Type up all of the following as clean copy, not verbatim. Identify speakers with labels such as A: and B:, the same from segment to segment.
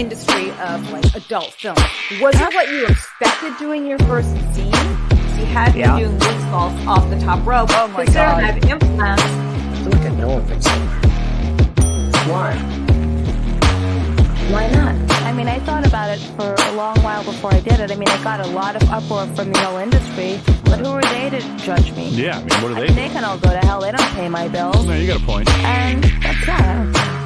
A: industry of like adult film. Was it what you expected doing your first scene? You had me doing moonsaults off the top rope.
B: Oh my God.
A: I have implants.
C: I feel like I know of it somewhere. Why?
B: Why not? I mean, I thought about it for a long while before I did it. I mean, I got a lot of uproar from the whole industry, but who are they to judge me?
D: Yeah, I mean, what are they?
B: They can all go to hell. They don't pay my bills.
D: No, you got a point.
B: And that's that.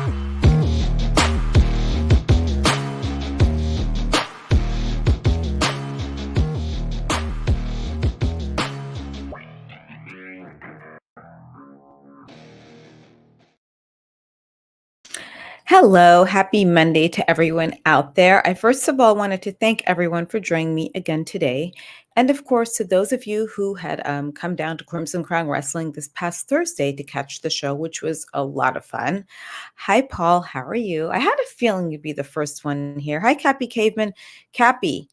A: Hello, happy Monday to everyone out there. I first of all wanted to thank everyone for joining me again today. And of course, to those of you who had come down to Crimson Crown Wrestling this past Thursday to catch the show, which was a lot of fun. Hi, Paul. How are you? I had a feeling you'd be the first one here. Hi, Cappy Caveman. Cappy,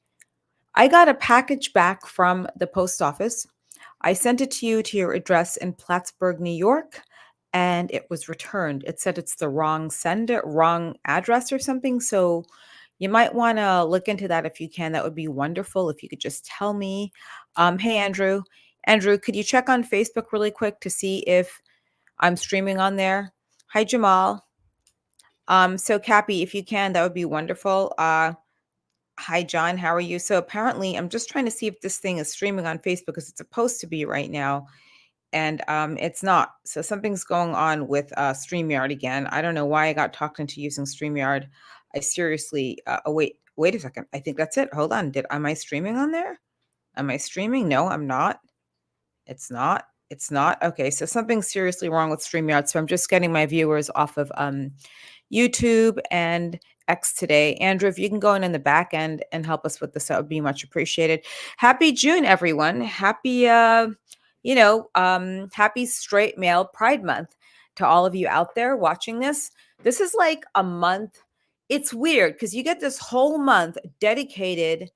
A: I got a package back from the post office. I sent it to you to your address in Plattsburgh, New York, and it was returned. It said it's the wrong wrong address or something. So you might want to look into that if you can. That would be wonderful if you could just tell me. Hey, Andrew. Andrew, could you check on Facebook really quick to see if I'm streaming on there? Hi, Jamal. So Cappy, if you can, that would be wonderful. Hi, John. How are you? So apparently, I'm just trying to see if this thing is streaming on Facebook because it's supposed to be right now. And it's not. So something's going on with StreamYard again. I don't know why I got talked into using StreamYard. I seriously, wait a second. I think that's it. Hold on. Am I streaming on there? Am I streaming? No, I'm not. It's not. Okay, so something's seriously wrong with StreamYard. So I'm just getting my viewers off of YouTube and X today. Andrew, if you can go in the back end and help us with this, that would be much appreciated. Happy June, everyone. Happy happy straight male Pride Month to all of you out there watching this. This is like a month. It's weird because you get this whole month dedicated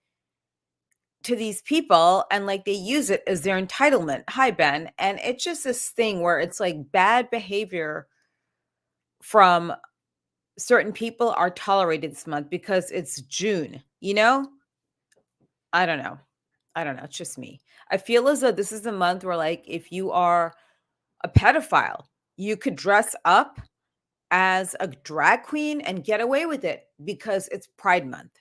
A: to these people and like they use it as their entitlement. Hi, Ben. And it's just this thing where it's like bad behavior from certain people are tolerated this month because it's June, I don't know. It's just me. I feel as though this is the month where, like, if you are a pedophile, you could dress up as a drag queen and get away with it because it's Pride Month.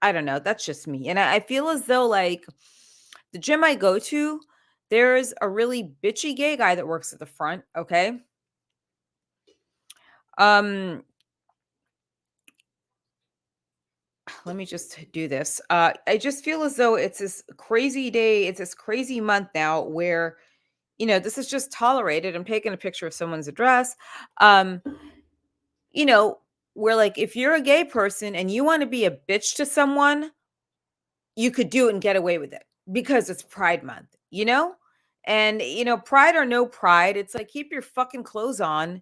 A: I don't know. That's just me. And I feel as though, like, the gym I go to, there's a really bitchy gay guy that works at the front. Okay. Let me just do this. I just feel as though it's this crazy day. It's this crazy month now where, this is just tolerated. I'm taking a picture of someone's address. Where like if you're a gay person and you want to be a bitch to someone, you could do it and get away with it because it's Pride Month, And, pride or no pride, it's like keep your fucking clothes on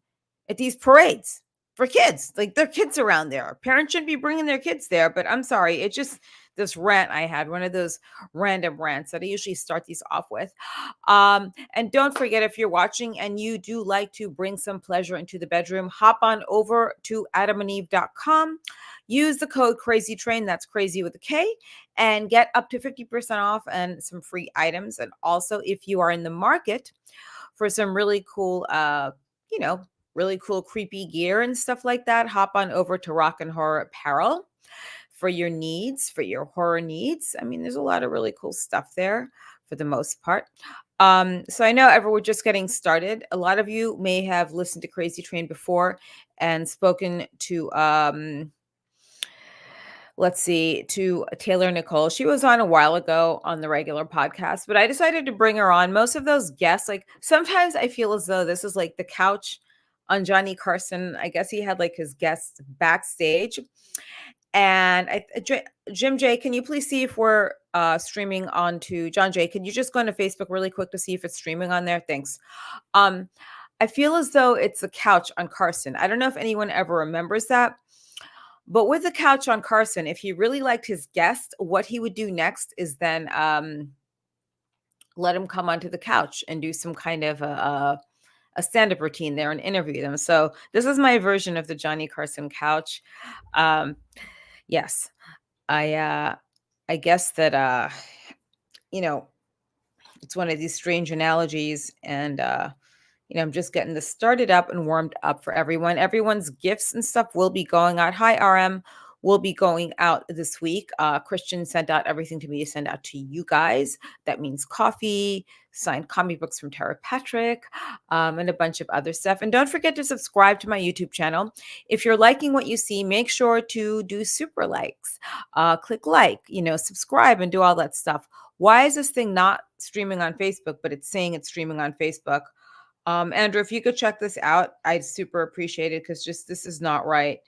A: at these parades. For kids, like there are kids around there. Parents shouldn't be bringing their kids there, but I'm sorry. It just this rant I had, one of those random rants that I usually start these off with. And don't forget, if you're watching and you do like to bring some pleasure into the bedroom, hop on over to adamandeve.com. Use the code CrazyTrain, that's crazy with a K, and get up to 50% off and some free items. And also, if you are in the market for some really cool, really cool creepy gear and stuff like that, hop on over to Rock and Horror Apparel for your needs, for your horror needs. I mean, there's a lot of really cool stuff there for the most part. So I know we're just getting started. A lot of you may have listened to Crazy Train before and spoken to to Taylor Nicole. She was on a while ago on the regular podcast, but I decided to bring her on. Most of those guests, like sometimes I feel as though this is like the couch on Johnny Carson. I guess he had like his guests backstage. And Jim J, can you please see if we're streaming onto John J? Can you just go into Facebook really quick to see if it's streaming on there? Thanks. I feel as though it's the couch on Carson. I don't know if anyone ever remembers that. But with the couch on Carson, if he really liked his guest, what he would do next is then let him come onto the couch and do some kind of a stand-up routine there and interview them. So this is my version of the Johnny Carson couch. Yes. I guess that you know, it's one of these strange analogies, and I'm just getting this started up and warmed up for everyone. Everyone's gifts and stuff will be going out. Hi, RM. Will be going out this week. Christian sent out everything to me to send out to you guys. That means coffee, signed comic books from Tara Patrick, and a bunch of other stuff. And don't forget to subscribe to my YouTube channel. If you're liking what you see, make sure to do super likes. Click like, subscribe and do all that stuff. Why is this thing not streaming on Facebook, but it's saying it's streaming on Facebook? Andrew, if you could check this out, I'd super appreciate it, because just this is not right.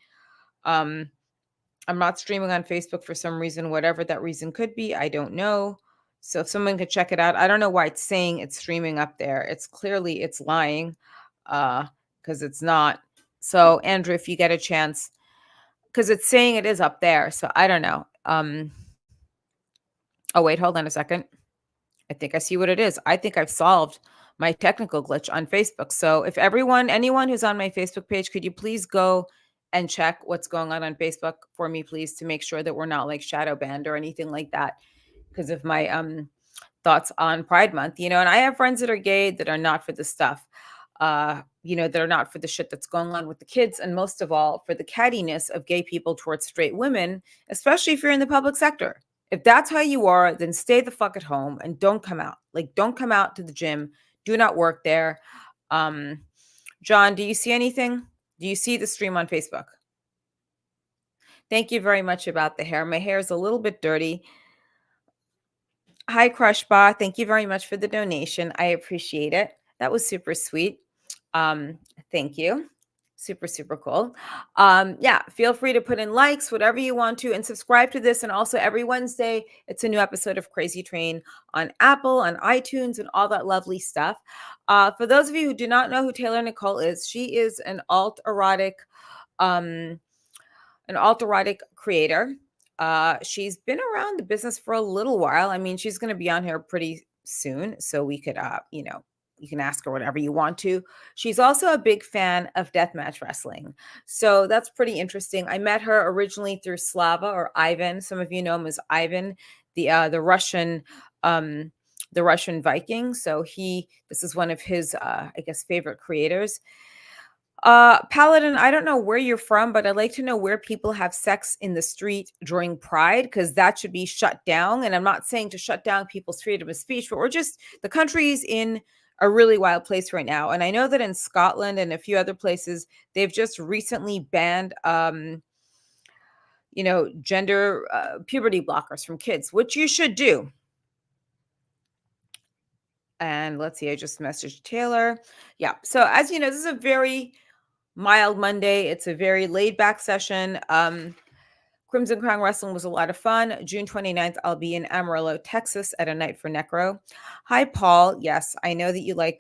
A: I'm not streaming on Facebook for some reason, whatever that reason could be. I don't know. So if someone could check it out, I don't know why it's saying it's streaming up there. It's lying, because it's not. So Andrew, if you get a chance, because it's saying it is up there. So I don't know. Oh, wait, hold on a second. I think I see what it is. I think I've solved my technical glitch on Facebook. So if anyone who's on my Facebook page, could you please go and check what's going on Facebook for me, please, to make sure that we're not like shadow banned or anything like that because of my thoughts on Pride Month, and I have friends that are gay that are not for the stuff, that are not for the shit that's going on with the kids, and most of all, for the cattiness of gay people towards straight women, especially if you're in the public sector. If that's how you are, then stay the fuck at home and don't come out. Like, don't come out to the gym. Do not work there. John, do you see anything? Do you see the stream on Facebook? Thank you very much about the hair. My hair is a little bit dirty. Hi, Crushbot. Thank you very much for the donation. I appreciate it. That was super sweet. Thank you. Super, super cool. Yeah, feel free to put in likes, whatever you want to, and subscribe to this. And also every Wednesday, it's a new episode of Crazy Train on Apple, on iTunes, and all that lovely stuff. For those of you who do not know who Taylor Nicole is, she is an alt-erotic creator. She's been around the business for a little while. I mean, she's going to be on here pretty soon, so we could, you can ask her whatever you want to. She's also a big fan of deathmatch wrestling, so that's pretty interesting. I met her originally through Slava, or Ivan. Some of you know him as Ivan, the Russian Viking. So this is one of his, I guess, favorite creators. Paladin, I don't know where you're from, but I'd like to know where people have sex in the street during Pride, because that should be shut down. And I'm not saying to shut down people's freedom of speech, but the country's in a really wild place right now. And I know that in Scotland and a few other places, they've just recently banned, gender puberty blockers from kids, which you should do. And let's see, I just messaged Taylor. Yeah. So as you know, this is a very mild Monday. It's a very laid back session. Crimson Crown Wrestling was a lot of fun. June 29th, I'll be in Amarillo, Texas at a night for Necro. Hi, Paul. Yes, I know that you like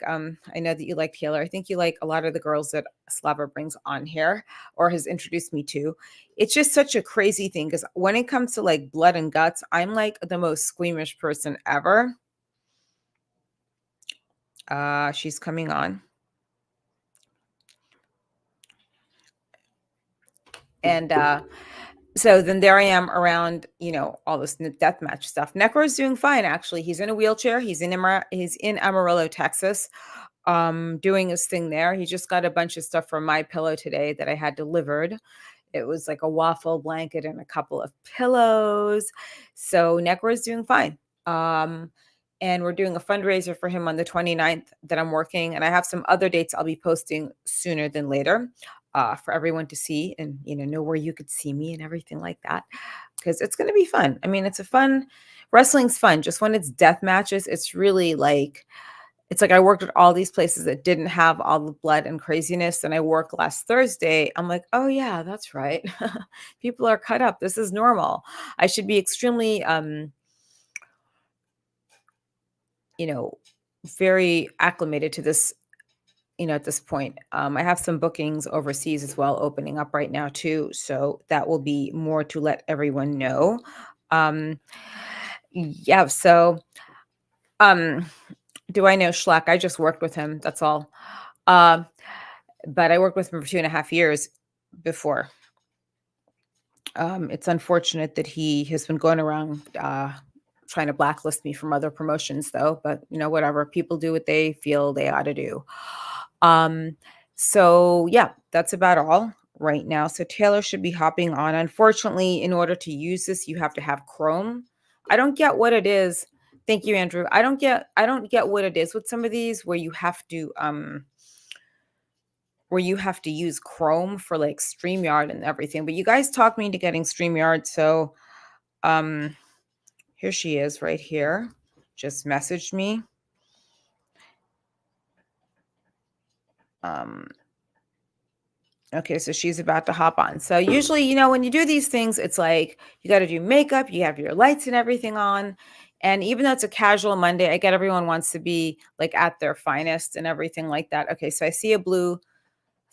A: Taylor. I think you like a lot of the girls that Slava brings on here or has introduced me to. It's just such a crazy thing, because when it comes to like blood and guts, I'm like the most squeamish person ever. She's coming on. And so then there I am around, all this deathmatch stuff. Necro's doing fine, actually. He's in a wheelchair. He's in Amarillo, Texas, doing his thing there. He just got a bunch of stuff from My Pillow today that I had delivered. It was like a waffle blanket and a couple of pillows. So Necro's doing fine. And we're doing a fundraiser for him on the 29th that I'm working. And I have some other dates I'll be posting sooner than later. For everyone to see and, know where you could see me and everything like that, because it's going to be fun. I mean, wrestling's fun. Just when it's death matches, it's really like, I worked at all these places that didn't have all the blood and craziness. And I worked last Thursday. I'm like, oh yeah, that's right. People are cut up. This is normal. I should be extremely, very acclimated to this, at this point. I have some bookings overseas as well opening up right now too. So that will be more to let everyone know. Yeah. So, do I know Schleck? I just worked with him. That's all. But I worked with him for 2.5 years before. It's unfortunate that he has been going around trying to blacklist me from other promotions, though. But whatever. People do what they feel they ought to do. Um, so yeah, that's about all right now. So Taylor should be hopping on. Unfortunately, in order to use this, you have to have Chrome. I don't get what it is. Thank you, Andrew. I don't get what it is with some of these where you have to use Chrome for like StreamYard and everything. But you guys talked me into getting StreamYard, so um here she is right here. Just messaged me. Um okay, so she's about to hop on. So usually, when you do these things, it's like you got to do makeup, you have your lights and everything on. And even though it's a casual Monday, I get everyone wants to be like at their finest and everything like that. Okay, so I see a blue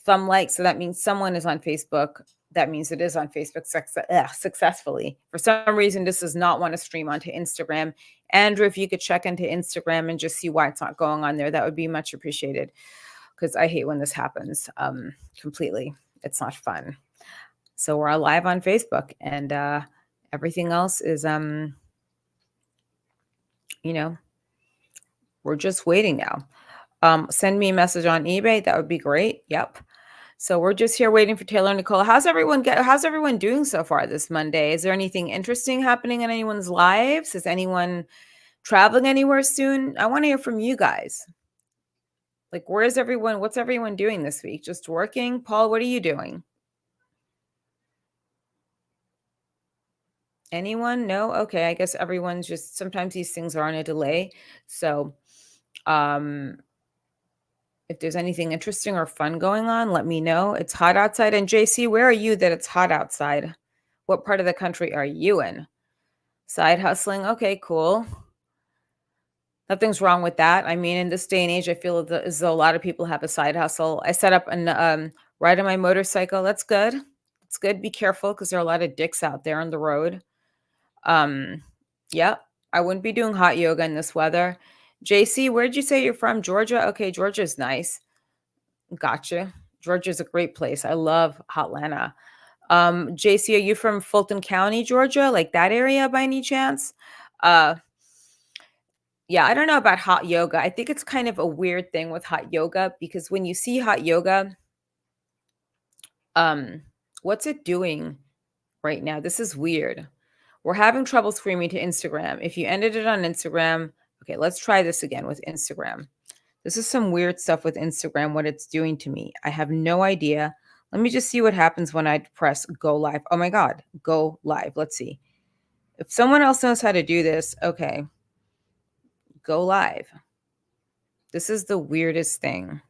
A: thumb like, so that means someone is on Facebook. That means it is on Facebook successfully. For some reason, this does not want to stream onto Instagram. Andrew, if you could check into Instagram and just see why it's not going on there, that would be much appreciated, because I hate when this happens completely. It's not fun. So we're live on Facebook, and everything else is, we're just waiting now. Send me a message on eBay. That would be great. Yep. So we're just here waiting for Taylor Nicole. How's everyone doing so far this Monday? Is there anything interesting happening in anyone's lives? Is anyone traveling anywhere soon? I want to hear from you guys. Like, where is everyone? What's everyone doing this week? Just working? Paul, what are you doing? Anyone? No? Okay. I guess everyone's just, sometimes these things are on a delay. So, if there's anything interesting or fun going on, let me know. It's hot outside. And JC, where are you that it's hot outside? What part of the country are you in? Side hustling? Okay, cool. Nothing's wrong with that. I mean, in this day and age, I feel as though a lot of people have a side hustle. I set up and ride on my motorcycle. That's good. It's good. Be careful, because there are a lot of dicks out there on the road. Yeah, I wouldn't be doing hot yoga in this weather. JC, where'd you say you're from? Georgia? Okay, Georgia's nice. Gotcha. Georgia's a great place. I love Hotlanta. JC, are you from Fulton County, Georgia? Like that area by any chance? Yeah, I don't know about hot yoga. I think it's kind of a weird thing with hot yoga, because when you see hot yoga, what's it doing right now? This is weird. We're having trouble screaming to Instagram. If you ended it on Instagram, okay, let's try this again with Instagram. This is some weird stuff with Instagram, what it's doing to me. I have no idea. Let me just see what happens when I press go live. Oh my God, go live. Let's see. If someone else knows how to do this, okay, go live. This is the weirdest thing.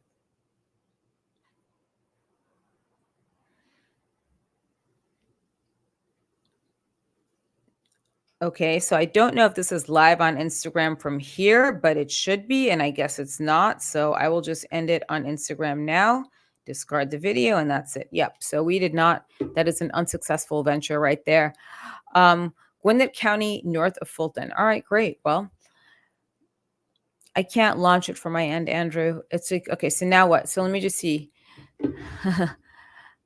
A: Okay, so I don't know if this is live on Instagram from here, but it should be, and I guess it's not. So I will just end it on Instagram now, discard the video, and that's it. Yep, so we did not, that is an unsuccessful venture right there. Gwinnett County, north of Fulton. All right, great. Well, I can't launch it from my end, Andrew. It's like, okay, so now what? So let me just see.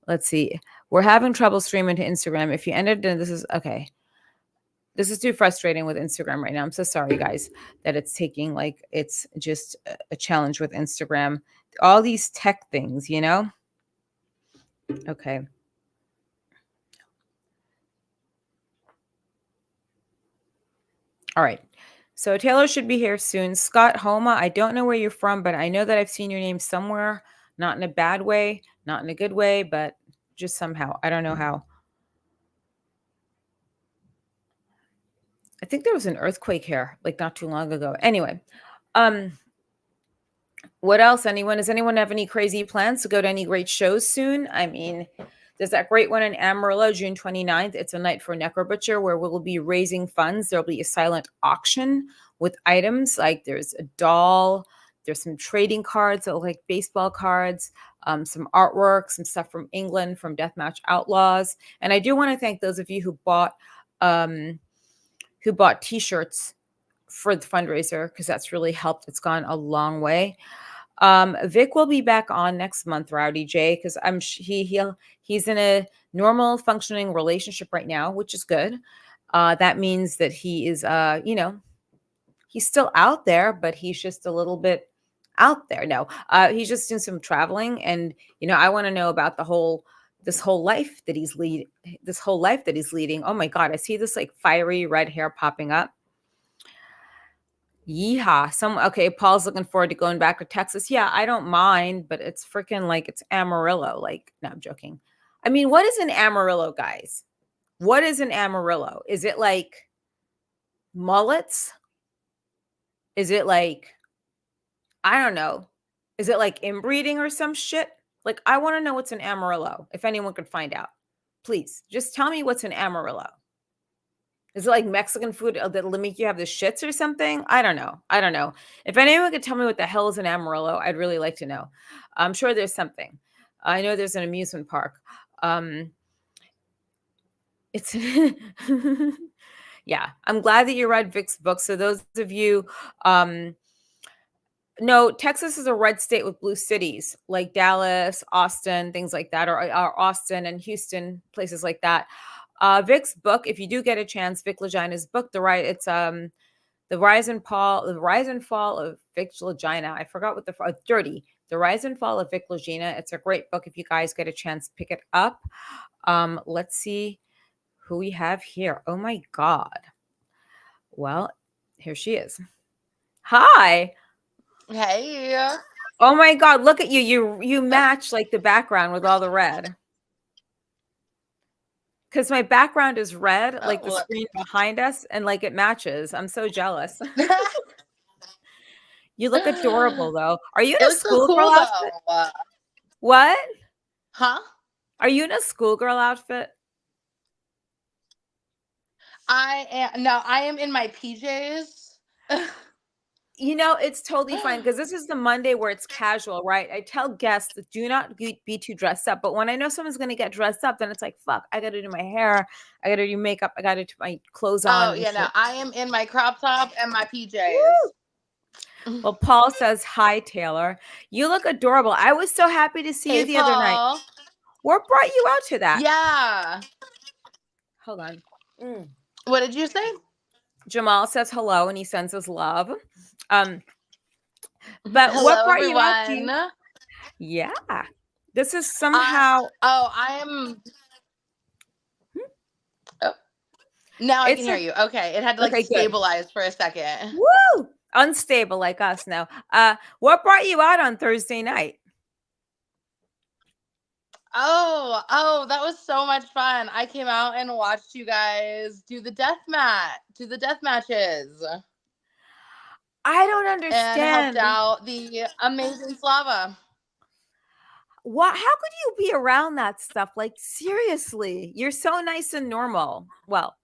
A: Let's see. We're having trouble streaming to Instagram. If you ended, this is, okay. This is too frustrating with Instagram right now. I'm so sorry, guys, that it's taking, like, it's just a challenge with Instagram. All these tech things, Okay. All right. So Taylor should be here soon. Scott Homa, I don't know where you're from, but I know that I've seen your name somewhere, not in a bad way, not in a good way, but just somehow. I don't know how. I think there was an earthquake here, like not too long ago. Anyway, what else? Does anyone have any crazy plans to go to any great shows soon? I mean, there's that great one in Amarillo, June 29th. It's a night for Necro Butcher where we'll be raising funds. There'll be a silent auction with items like there's a doll, there's some trading cards that look like baseball cards, some artwork, some stuff from England from Deathmatch Outlaws. And I do want to thank those of you who bought T-shirts for the fundraiser, because that's really helped. It's gone a long way. Vic will be back on next month, Rowdy J, because he's in a normal functioning relationship right now, which is good. That means that he is, he's still out there, but he's just a little bit out there. No, he's just doing some traveling, and I want to know about this whole life that he's leading. Oh my God, I see this like fiery red hair popping up. Yeehaw. Okay, Paul's looking forward to going back to Texas. Yeah, I don't mind, but it's freaking like it's Amarillo. Like, no, I'm joking. I mean, what is an Amarillo, guys? What is an Amarillo? Is it like mullets? Is it like, I don't know. Is it like inbreeding or some shit? Like, I want to know what's an Amarillo. If anyone could find out, please just tell me what's an Amarillo. Is it like Mexican food that'll make you have the shits or something? I don't know. If anyone could tell me what the hell is an Amarillo, I'd really like to know. I'm sure there's something. I know there's an amusement park. It's yeah. I'm glad that you read Vic's book. So those of you, no, Texas is a red state with blue cities like Dallas, Austin, things like that, or Austin and Houston, places like that. Vic's book, if you do get a chance, Vic Legina's book, the Rise and Fall of Vic Legina. I forgot what Dirty. The Rise and Fall of Vic Legina. It's a great book. If you guys get a chance, pick it up. Let's see who we have here. Oh my God. Well, here she is. Hi.
D: Hey.
A: Oh my God, look at you. You match like the background with all the red. Because my background is red, like the screen behind us, and like it matches. I'm so jealous. You look adorable, though. Are you in a schoolgirl outfit? What?
D: Huh?
A: Are you in a schoolgirl outfit?
D: I am in my PJs.
A: It's totally fine because this is the Monday where it's casual, right? I tell guests that do not be too dressed up. But when I know someone's going to get dressed up, then it's like, fuck, I got to do my hair. I got to do makeup. I got to put my clothes on.
D: Oh, yeah, no. I am in my crop top and my PJs.
A: Woo! Well, Paul says, hi, Taylor. You look adorable. I was so happy to see you the other night. What brought you out to that?
D: Yeah.
A: Hold on.
D: What did you say?
A: Jamal says hello and he sends us love. But
D: hello,
A: what brought
D: everyone.
A: you out to? Yeah. This is somehow.
D: I am. Oh. Now I can hear you. Okay. It had to stabilize for a second.
A: Woo! Unstable like us now. What brought you out on Thursday night?
D: Oh, that was so much fun. I came out and watched you guys do the death matches.
A: I don't understand.
D: And helped out the amazing Slava.
A: What? How could you be around that stuff? Like, seriously, you're so nice and normal. Well,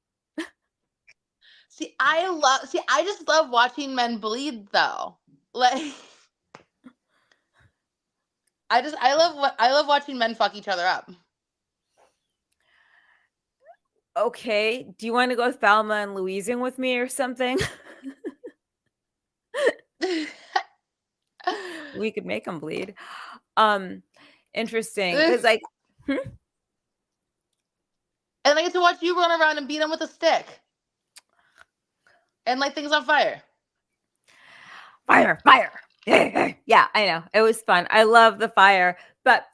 D: I just love watching men bleed, though. Like, I love watching men fuck each other up.
A: Okay, do you want to go Thelma and Louising with me or something? We could make them bleed. Interesting. Because like,
D: and I get to watch you run around and beat them with a stick. And light things on fire.
A: Fire. Yeah, I know. It was fun. I love the fire. But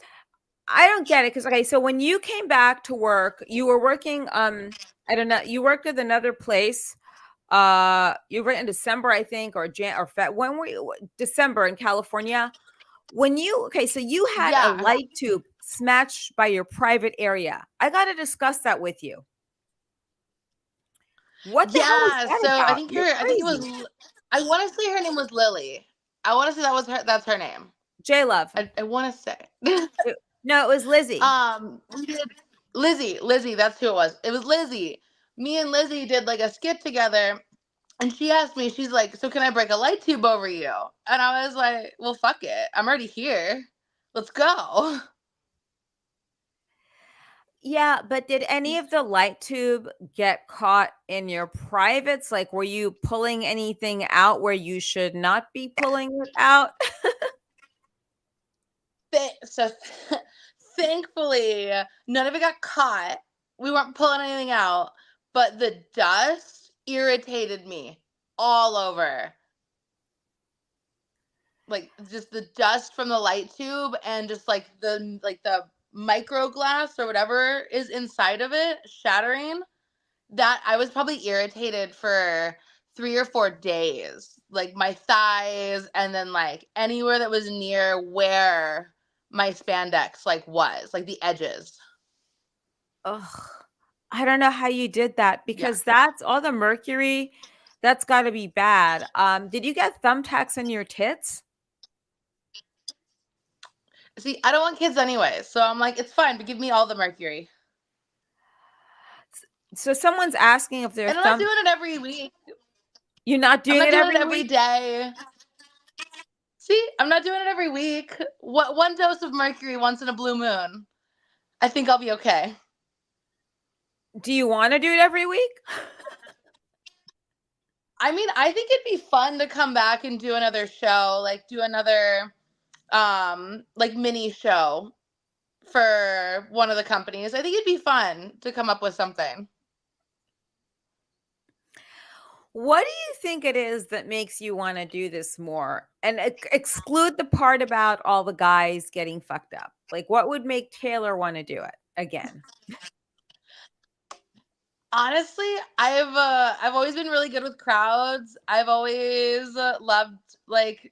A: I don't get it. Because, okay, so when you came back to work, you were working, I don't know, you worked at another place. You were in December, I think, or when were you? December in California. So you had a light tube smashed by your private area. I got to discuss that with you. What the hell was that about?
D: I think I want to say her name was Lily. I want to say that's her name.
A: J-Love.
D: I want to say.
A: No, it was Lizzie.
D: We did Lizzie, that's who it was. It was Lizzie. Me and Lizzie did like a skit together, and she asked me, she's like, so can I break a light tube over you? And I was like, well, fuck it. I'm already here. Let's go.
A: Yeah, but did any of the light tube get caught in your privates? Like, were you pulling anything out where you should not be pulling it out?
D: so thankfully, none of it got caught. We weren't pulling anything out, but the dust irritated me all over. Like just the dust from the light tube and just like the micro glass or whatever is inside of it shattering. That I was probably irritated for 3 or 4 days. Like my thighs and then like anywhere that was near where my spandex like was, like the edges.
A: Ugh. I don't know how you did that
D: Yeah.
A: because that's all the mercury. That's got to be bad. Did you get thumbtacks in your tits?
D: See, I don't want kids anyway, so I'm like, it's fine, but give me all the mercury.
A: So someone's asking if their
D: And I'm not
A: thumb.
D: doing it every week.
A: You're not
D: I'm
A: doing
D: not
A: it
D: doing it
A: every
D: every
A: week?
D: day. See, I'm not doing it every week. What one dose of mercury once in a blue moon? I think I'll be okay.
A: Do you want to do it every week?
D: I mean, I think it'd be fun to come back and do another show, like do another like mini show for one of the companies. I think it'd be fun to come up with something.
A: What do you think it is that makes you want to do this more? And exclude the part about all the guys getting fucked up. Like, what would make Taylor want to do it again?
D: Honestly, I've always been really good with crowds. I've always loved like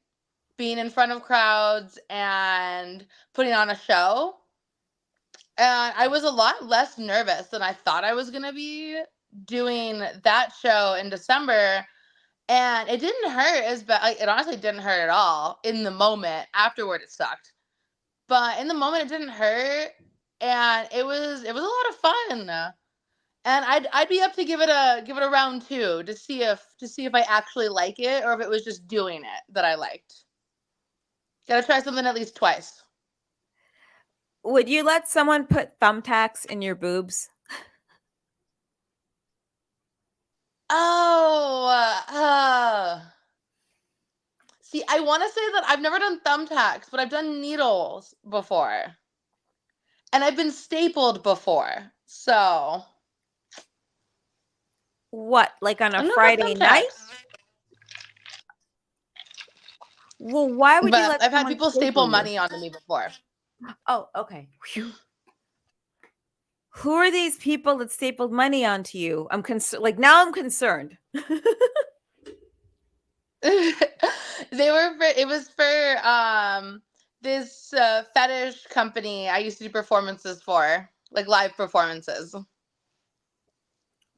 D: being in front of crowds and putting on a show. And I was a lot less nervous than I thought I was going to be doing that show in December. And it didn't hurt as bad. Like, it honestly didn't hurt at all in the moment. Afterward, it sucked. But in the moment, it didn't hurt. And it was a lot of fun. And I'd be up to give it a round two to see if I actually like it or if it was just doing it that I liked. Gotta try something at least twice.
A: Would you let someone put thumbtacks in your boobs?
D: Oh, see, I want to say that I've never done thumbtacks, but I've done needles before, and I've been stapled before. So
A: What, like on a
D: I'm not about
A: Friday night?
D: thumbtacks,
A: Well, why would you
D: but
A: let
D: I've had
A: someone
D: people
A: staple
D: staple
A: you?
D: money onto me before.
A: Oh, okay. Phew. Who are these people that stapled money onto you? I'm concerned. Like now, I'm concerned.
D: It was for this fetish company I used to do performances for, like live performances.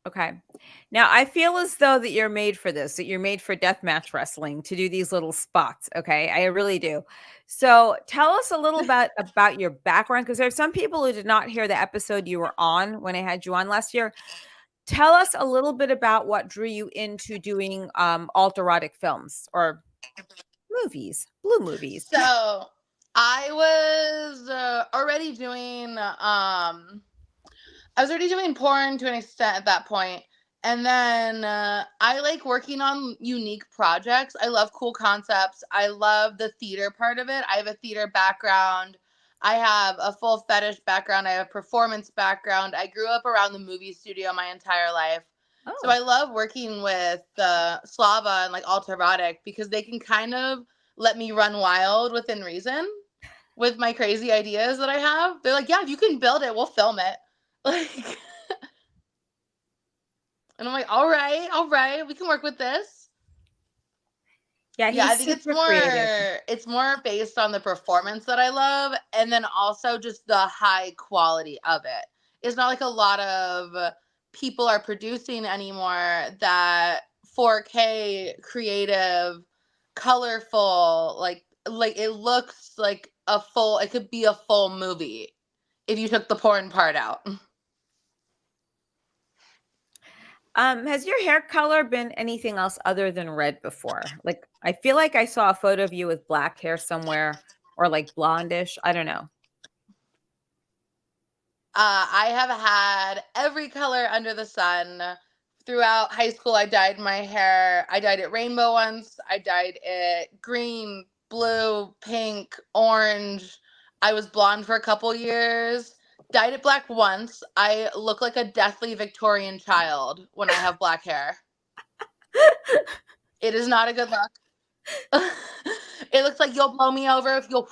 A: Okay. Now I feel as though that you're made for this, that you're made for deathmatch wrestling to do these little spots. Okay. I really do. So tell us a little bit about your background because there are some people who did not hear the episode you were on when I had you on last year. Tell us a little bit about what drew you into doing alt erotic films or movies, blue movies.
D: So I was already doing I was already doing porn to an extent at that point. And then I like working on unique projects. I love cool concepts. I love the theater part of it. I have a theater background. I have a full fetish background. I have a performance background. I grew up around the movie studio my entire life. So
A: Oh.
D: I love working with Slava and like alt erotic because they can kind of let me run wild within reason with my crazy ideas that I have. They're like, yeah, if you can build it, we'll film it. Like, and I'm like, all right, we can work with this.
A: Yeah,
D: Yeah, I
A: he's
D: think
A: super creative.
D: it's more based on the performance that I love, and then also just the high quality of it. It's not like a lot of people are producing anymore that 4K creative, colorful, like it looks like it could be a full movie if you took the porn part out.
A: Has your hair color been anything else other than red before? Like, I feel like I saw a photo of you with black hair somewhere or like blondish. I don't know.
D: I have had every color under the sun. Throughout high school, I dyed my hair. I dyed it rainbow once. I dyed it green, blue, pink, orange. I was blonde for a couple years. Dyed it black once. I look like a deathly Victorian child when I have black hair. It is not a good look. It looks like you'll blow me over if you'll.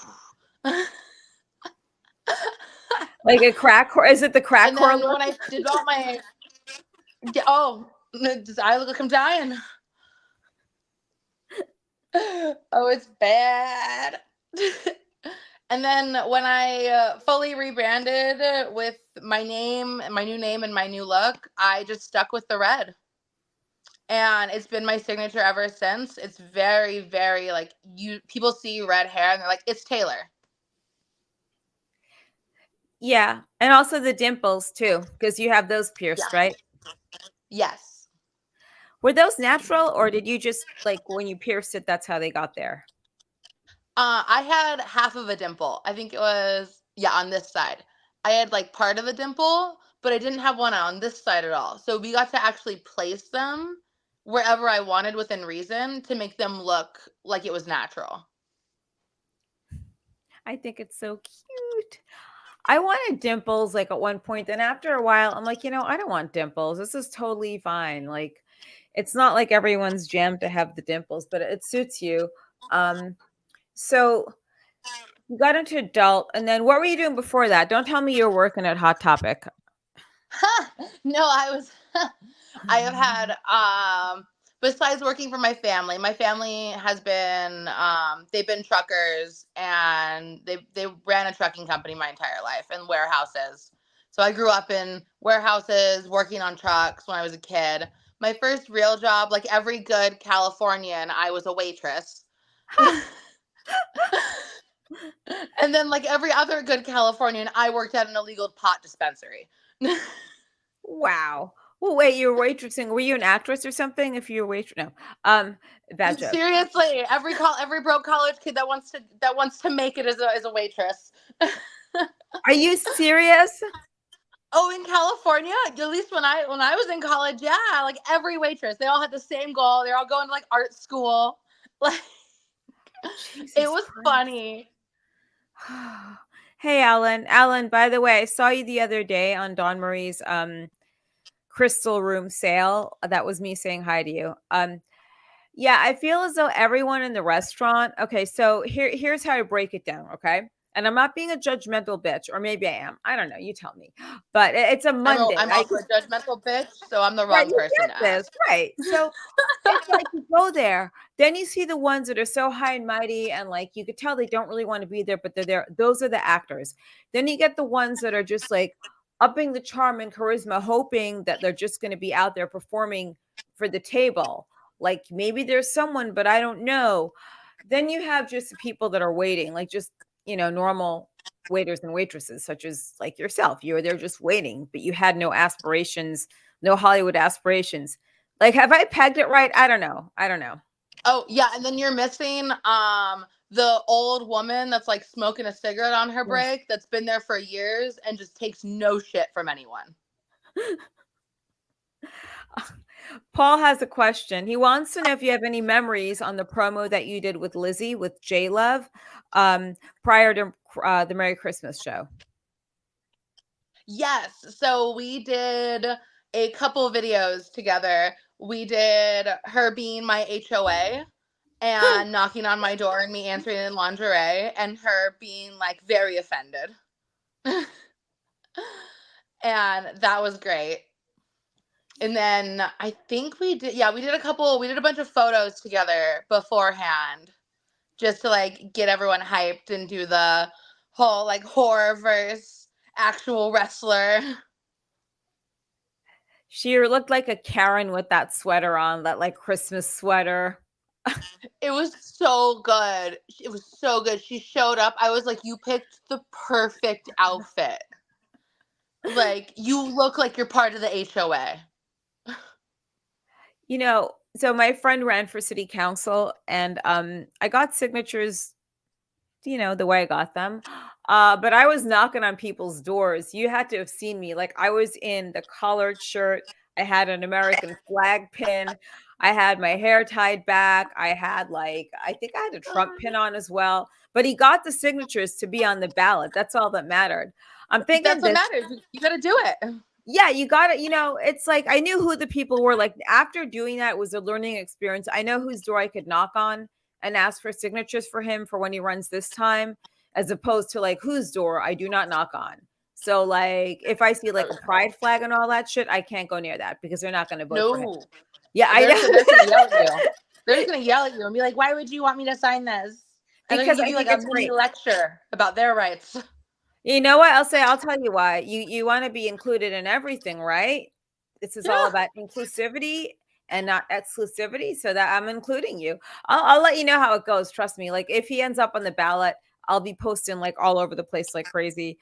A: Like a crack whore? Is it the crack
D: And
A: whore
D: then
A: look?
D: when I did all my, oh, I look like I'm dying. Oh, it's bad. And then when I fully rebranded with my name, my new name, and my new look, I just stuck with the red. And it's been my signature ever since. It's very, very like people see red hair and they're like, it's Taylor.
A: Yeah, and also the dimples too, because you have those pierced,
D: Yeah.
A: right?
D: Yes.
A: Were those natural, or did you just like when you pierced it, that's how they got there?
D: I had half of a dimple. I think it was, yeah, on this side. I had like part of a dimple, but I didn't have one on this side at all. So we got to actually place them wherever I wanted within reason to make them look like it was natural.
A: I think it's so cute. I wanted dimples like at one point, then after a while, I'm like, I don't want dimples. This is totally fine. Like, it's not like everyone's jam to have the dimples, but it suits you. So you got into adult, and then what were you doing before that? Don't tell me you were working at Hot Topic.
D: No, I was I have had besides working for my family has been they've been truckers, and they ran a trucking company my entire life, and warehouses. So I grew up in warehouses working on trucks when I was a kid. My first real job, like every good Californian, I was a waitress. And then like every other good Californian, I worked at an illegal pot dispensary.
A: Wow. Well, wait, you were waitressing. Were you an actress or something? If you were waitress, no. Bad joke.
D: Seriously, every broke college kid that wants to make it as a waitress.
A: Are you serious?
D: Oh, in California, at least when I was in college, yeah, like every waitress, they all had the same goal. They're all going to like art school. Like it
A: Jesus
D: was
A: Christ.
D: funny.
A: Hey, Alan. Alan, by the way, I saw you the other day on Dawn Marie's crystal room sale. That was me saying hi to you. Yeah, I feel as though everyone in the restaurant. Okay, so here's how I break it down. Okay, and I'm not being a judgmental bitch, or maybe I am. I don't know. You tell me. But it's a Monday.
D: I'm also a judgmental bitch, so I'm the
A: Right,
D: wrong
A: you
D: person to
A: get this,
D: ask.
A: right. So it's like you go there, then you see the ones that are so high and mighty, and like you could tell they don't really want to be there, but they're there. Those are the actors. Then you get the ones that are just like upping the charm and charisma, hoping that they're just going to be out there performing for the table. Like maybe there's someone, but I don't know. Then you have just the people that are waiting, like just normal waiters and waitresses, such as like yourself. You were there just waiting, but you had no aspirations, no Hollywood aspirations. Like, have I pegged it right? I don't know. I don't know.
D: Oh yeah, and then you're missing the old woman that's like smoking a cigarette on her
A: Yes.
D: break, that's been there for years and just takes no shit from anyone.
A: Paul has a question. He wants to know if you have any memories on the promo that you did with Lizzie with J Love prior to the Merry Christmas show.
D: Yes. So we did a couple videos together. We did her being my HOA and knocking on my door and me answering in lingerie, and her being like very offended. And that was great. And then I think we did a bunch of photos together beforehand just to like get everyone hyped and do the whole like horror versus actual wrestler.
A: She looked like a Karen with that sweater on, that like Christmas sweater.
D: It was so good. It was so good. She showed up. I was like, you picked the perfect outfit. Like, you look like you're part of the HOA.
A: So my friend ran for city council, and I got signatures, the way I got them. But I was knocking on people's doors. You had to have seen me. Like, I was in the collared shirt. I had an American flag pin. I had my hair tied back. I think I had a Trump pin on as well. but he got the signatures to be on the ballot. That's all that mattered. I'm thinking
D: That's what
A: this.
D: matters. You got to do it.
A: Yeah, you got to, it's like I knew who the people were. Like after doing that, it was a learning experience. I know whose door I could knock on and ask for signatures for him for when he runs this time, as opposed to like whose door I do not knock on. So like if I see like a pride flag and all that shit, I can't go near that because they're not going to vote for him.
D: No.
A: Yeah, I
D: They're
A: know.
D: just going to yell at you. They're just going to yell at you and be like, why would you want me to sign this? And they're going
A: Because
D: to give
A: I
D: you like
A: think
D: a
A: it's
D: mini
A: great.
D: lecture about their rights.
A: You know what? I'll tell you why. You want to be included in everything, right? This is all
D: Yeah.
A: about inclusivity and not exclusivity, so that I'm including you. I'll let you know how it goes. Trust me. Like if he ends up on the ballot, I'll be posting like all over the place like crazy.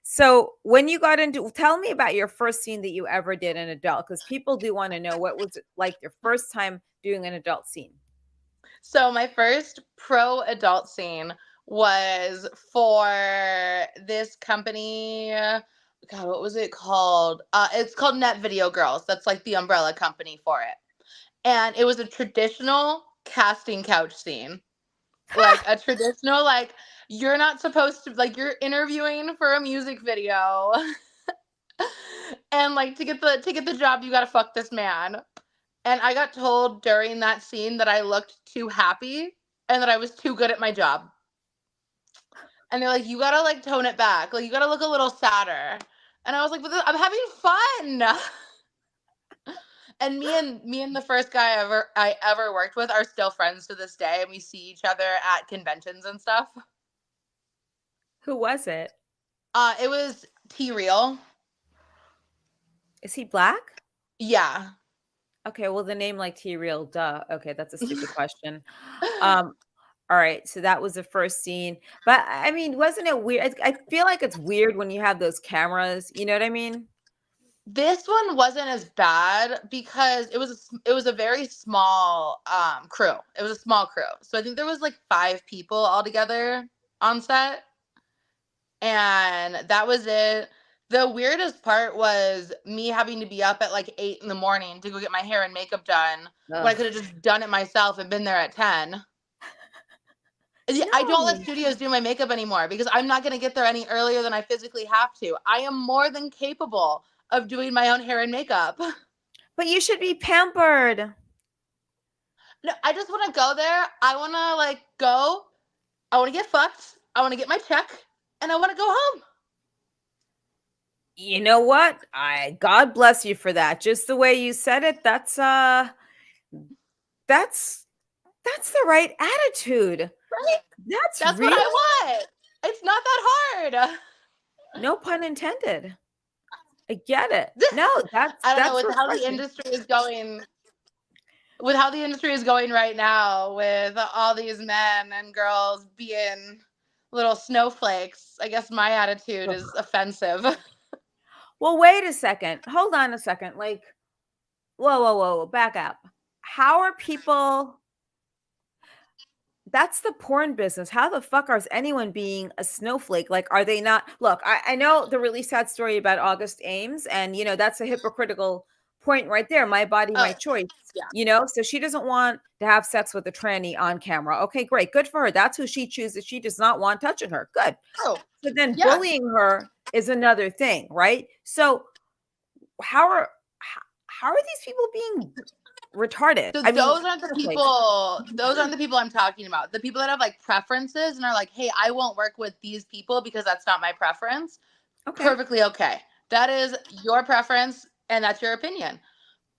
A: So when you got into, tell me about your first scene that you ever did in adult, because people do want to know what was it like your first time doing an adult scene.
D: So my first pro adult scene was for this company. God, what was it called? It's called Net Video Girls. That's like the umbrella company for it. And it was a traditional casting couch scene. Like a traditional, like you're not supposed to, like you're interviewing for a music video. And like to get the job, you gotta fuck this man. And I got told during that scene that I looked too happy and that I was too good at my job. And they're like, you gotta like tone it back. Like you gotta look a little sadder. And I was like, but I'm having fun. And me and the first guy I ever worked with are still friends to this day, and we see each other at conventions and stuff.
A: Who was it?
D: It was T Real.
A: Is he black?
D: Yeah.
A: Okay, well, the name like T Real, duh. Okay, that's a stupid question. Um, all right, so that was the first scene. But I mean, wasn't it weird? I feel like it's weird when you have those cameras. You know what I mean?
D: This one wasn't as bad because it was a very small crew. It was a small crew. So I think there was like 5 people altogether on set, and that was it. The weirdest part was me having to be up at like 8 in the morning to go get my hair and makeup done when I
A: Ugh.
D: could have just done it myself and been there at 10. Yeah, I don't let
A: No.
D: studios do my makeup anymore because I'm not going to get there any earlier than I physically have to. I am more than capable of doing my own hair and makeup.
A: But you should be pampered.
D: No, I just want to go there. I want to like go. I want to get fucked. I want to get my check, and I want to go home.
A: You know what? God bless you for that. Just the way you said it, that's the right attitude.
D: Right?
A: That's
D: That's what
A: real.
D: I want. It's not that hard.
A: No pun intended. I get it. No,
D: I don't know,
A: that's
D: with how the
A: refreshing.
D: industry is going. With how the industry is going right now, with all these men and girls being little snowflakes, I guess my attitude
A: Ugh.
D: is offensive.
A: Well, wait a second. Hold on a second. Like, whoa, back up. How are people? That's the porn business. How the fuck is anyone being a snowflake? Like, are they not? Look, I know the really sad story about August Ames, and that's a hypocritical point right there. My body,
D: Oh,
A: my choice.
D: yeah.
A: So she doesn't want to have sex with a tranny on camera. Okay, great, good for her. That's who she chooses. She does not want touching her. Good.
D: Oh,
A: So then
D: yeah.
A: bullying her is another thing, right? So how are these people being retarded?
D: So
A: I mean,
D: those aren't the people. Those aren't the people I'm talking about. The people that have like preferences and are like, "Hey, I won't work with these people because that's not my preference."
A: okay.
D: Perfectly okay. That is your preference, and that's your opinion.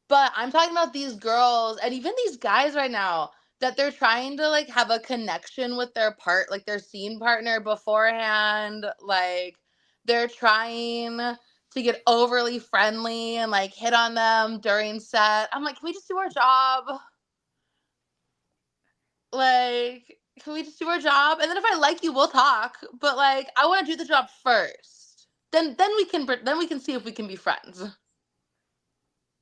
D: But I'm talking about these girls and even these guys right now that they're trying to like have a connection with like their scene partner beforehand. Like they're trying to get overly friendly and like hit on them during set. I'm like, can we just do our job? Like, can we just do our job? And then if I like you, we'll talk. But like, I want to do the job first. Then we can see if we can be friends.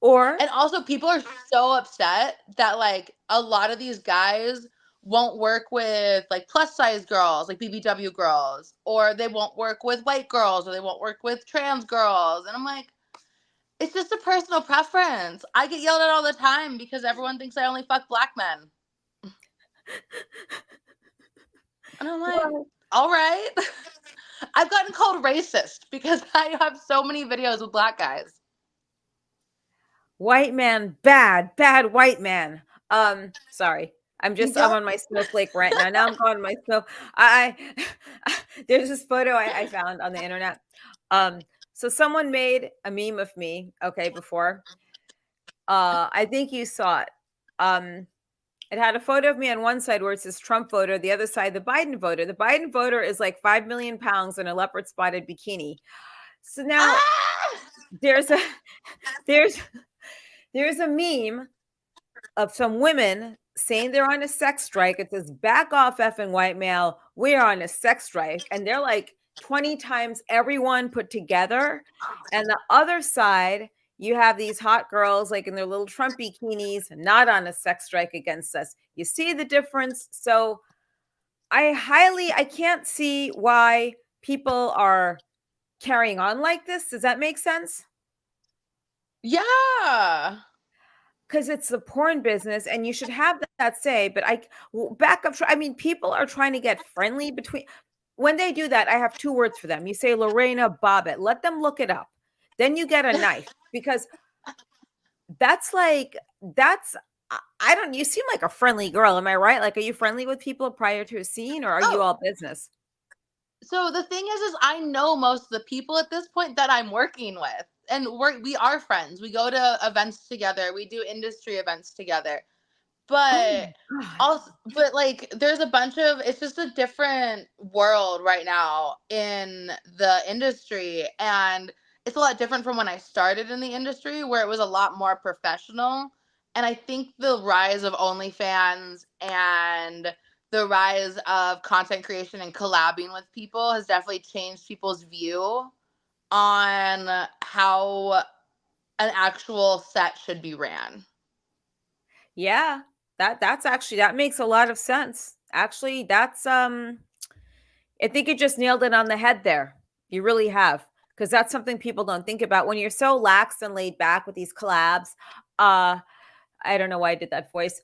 A: Or
D: And also, people are so upset that like a lot of these guys won't work with like plus size girls, like BBW girls, or they won't work with white girls, or they won't work with trans girls. And I'm like, it's just a personal preference. I get yelled at all the time because everyone thinks I only fuck black men. And I'm like, all right. I've gotten called racist because I have so many videos with black guys.
A: White man, bad white man. Sorry. I'm on my snowflake rant now. Now I'm going on my snow. I there's this photo I found on the internet. So someone made a meme of me, okay, before. I think you saw it. It had a photo of me on one side where it says Trump voter, the other side, the Biden voter. The Biden voter is like 5 million pounds in a leopard spotted bikini. So now there's a there's there's a meme of some women saying they're on a sex strike. It says, back off, effing white male. We're on a sex strike. And they're like 20 times everyone put together. And the other side, you have these hot girls like in their little Trump bikinis, not on a sex strike against us. You see the difference? So I can't see why people are carrying on like this. Does that make sense?
D: Yeah.
A: Because it's the porn business and you should have that say, but back up. I mean, people are trying to get friendly between. When they do that, I have 2 words for them. You say Lorena Bobbitt, let them look it up. Then you get a knife because you seem like a friendly girl. Am I right? Like, are you friendly with people prior to a scene or are you all business?
D: So the thing is I know most of the people at this point that I'm working with. And we are friends. We go to events together. We do industry events together. But but like there's a bunch of, it's just a different world right now in the industry, and it's a lot different from when I started in the industry where it was a lot more professional. And I think the rise of OnlyFans and the rise of content creation and collabing with people has definitely changed people's view on how an actual set should be ran.
A: Yeah, that makes a lot of sense. Actually, I think you just nailed it on the head there. You really have, because that's something people don't think about when you're so lax and laid back with these collabs. I don't know why I did that voice.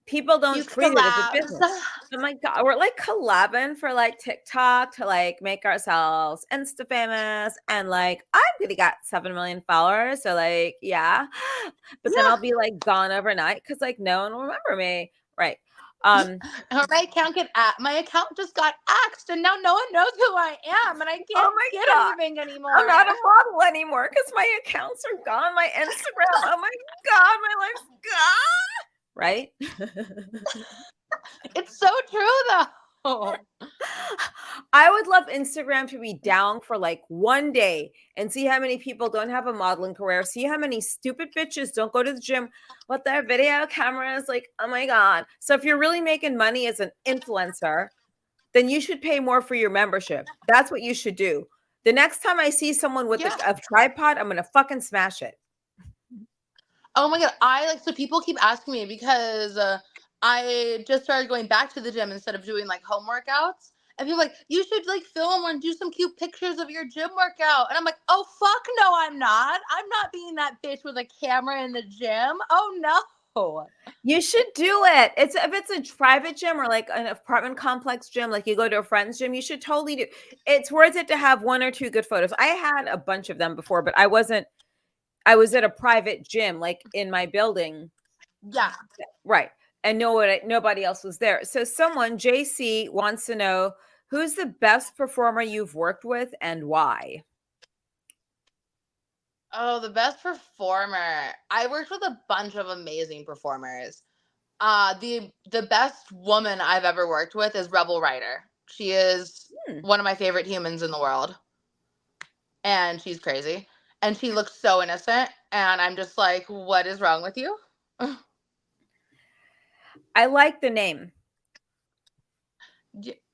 A: People don't
D: These
A: treat it as a
D: collabs.
A: business. Oh my God, we're like collabing for like TikTok to like make ourselves Insta famous. And like, I'm going to got 7 million followers. So like, yeah. But then I'll be like gone overnight because like no one will remember me. Right.
D: My account just got axed, and now no one knows who I am, and I can't get anything anymore.
A: I'm not a model anymore because my accounts are gone. My Instagram. Oh my God, my life's gone. Right?
D: It's so true though.
A: I would love Instagram to be down for like one day and see how many people don't have a modeling career. See how many stupid bitches don't go to the gym with their video cameras. Like, oh my God. So if you're really making money as an influencer, then you should pay more for your membership. That's what you should do. The next time I see someone with a tripod, I'm going to fucking smash it.
D: Oh my God. So people keep asking me because I just started going back to the gym instead of doing like home workouts. And people are like, you should like film and do some cute pictures of your gym workout. And I'm like, oh, fuck no, I'm not. I'm not being that bitch with a camera in the gym. Oh no.
A: You should do it. If it's a private gym or like an apartment complex gym, like you go to a friend's gym, you should totally do. It's worth it to have 1 or 2 good photos. I had a bunch of them before, but I was at a private gym, like in my building.
D: Yeah.
A: Right. And nobody else was there. So someone, JC, wants to know, who's the best performer you've worked with and why?
D: Oh, the best performer. I worked with a bunch of amazing performers. The best woman I've ever worked with is Rebel Ryder. She is one of my favorite humans in the world. And she's crazy. And she looks so innocent. And I'm just like, what is wrong with you?
A: I like the name.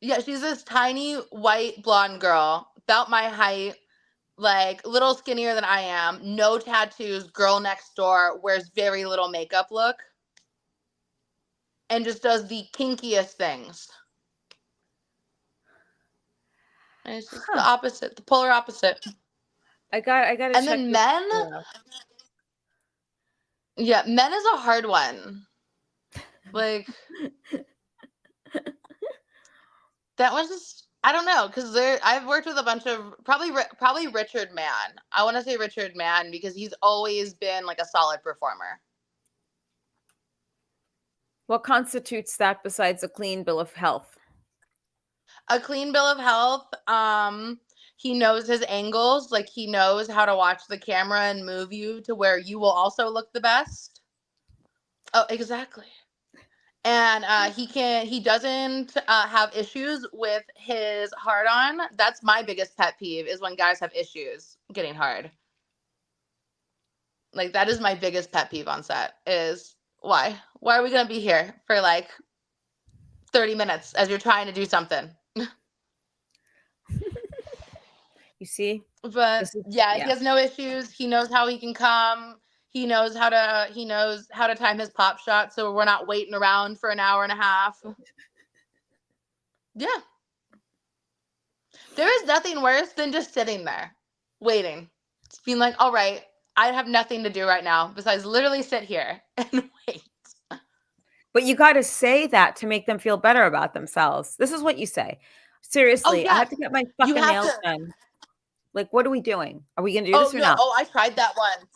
D: Yeah, she's this tiny white blonde girl, about my height, like little skinnier than I am, no tattoos, girl next door, wears very little makeup look, and just does the kinkiest things. And it's just the opposite, the polar opposite.
A: I got to
D: and then men. Yeah, men is a hard one. Like, That was just, I don't know, because I've worked with a bunch of probably Richard Mann. I want to say Richard Mann because he's always been like a solid performer.
A: What constitutes that besides a clean bill of health?
D: A clean bill of health. He knows his angles, like he knows how to watch the camera and move you to where you will also look the best. Oh, exactly. And he doesn't have issues with his hard on. That's my biggest pet peeve is when guys have issues getting hard. Like that is my biggest pet peeve on set is why are we gonna be here for like 30 minutes as you're trying to do something.
A: You see,
D: But
A: this is
D: yeah, he
A: yeah.
D: has no issues. He knows how he can come. He knows how to time his pop shot so we're not waiting around for an hour and a half. Yeah. There is nothing worse than just sitting there waiting. It's being like, all right, I have nothing to do right now besides literally sit here and wait.
A: But you got to say that to make them feel better about themselves. This is what you say.
D: Oh
A: Seriously, I have
D: yes.
A: to get my
D: You
A: fucking
D: have
A: nails
D: to.
A: done. Like, what are we doing? Are we going to do
D: Oh
A: this or
D: no.
A: not?
D: Oh, I tried that once.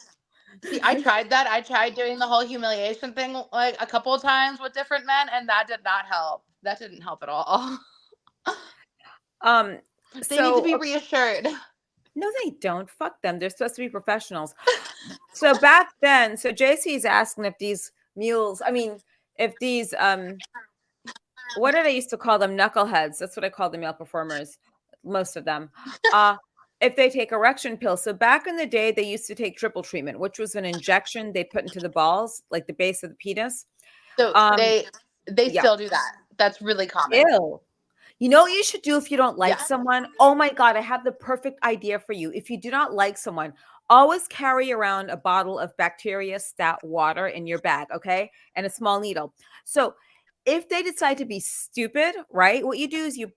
D: See, I tried that. I tried doing the whole humiliation thing like a couple of times with different men, and that did not help. That didn't help at all.
A: Um,
D: They need to
A: so
D: be reassured.
A: no, they don't. Fuck them. They're supposed to be professionals. So back then, so JC is asking if these mules, I mean, if these what did I used to call them? Knuckleheads. That's what I call the male performers, most of them. Uh if they take erection pills. So back in the day, they used to take triple treatment, which was an injection they put into the balls, like the base of the penis.
D: So
A: Um,
D: they
A: yeah.
D: still do that. That's really common.
A: Ew. You know what you should do if you don't like
D: Yeah.
A: someone? Oh my God, I have the perfect idea for you. If you do not like someone, always carry around a bottle of bacteria stat water in your bag, okay? And a small needle. So if they decide to be stupid, right? What you do is you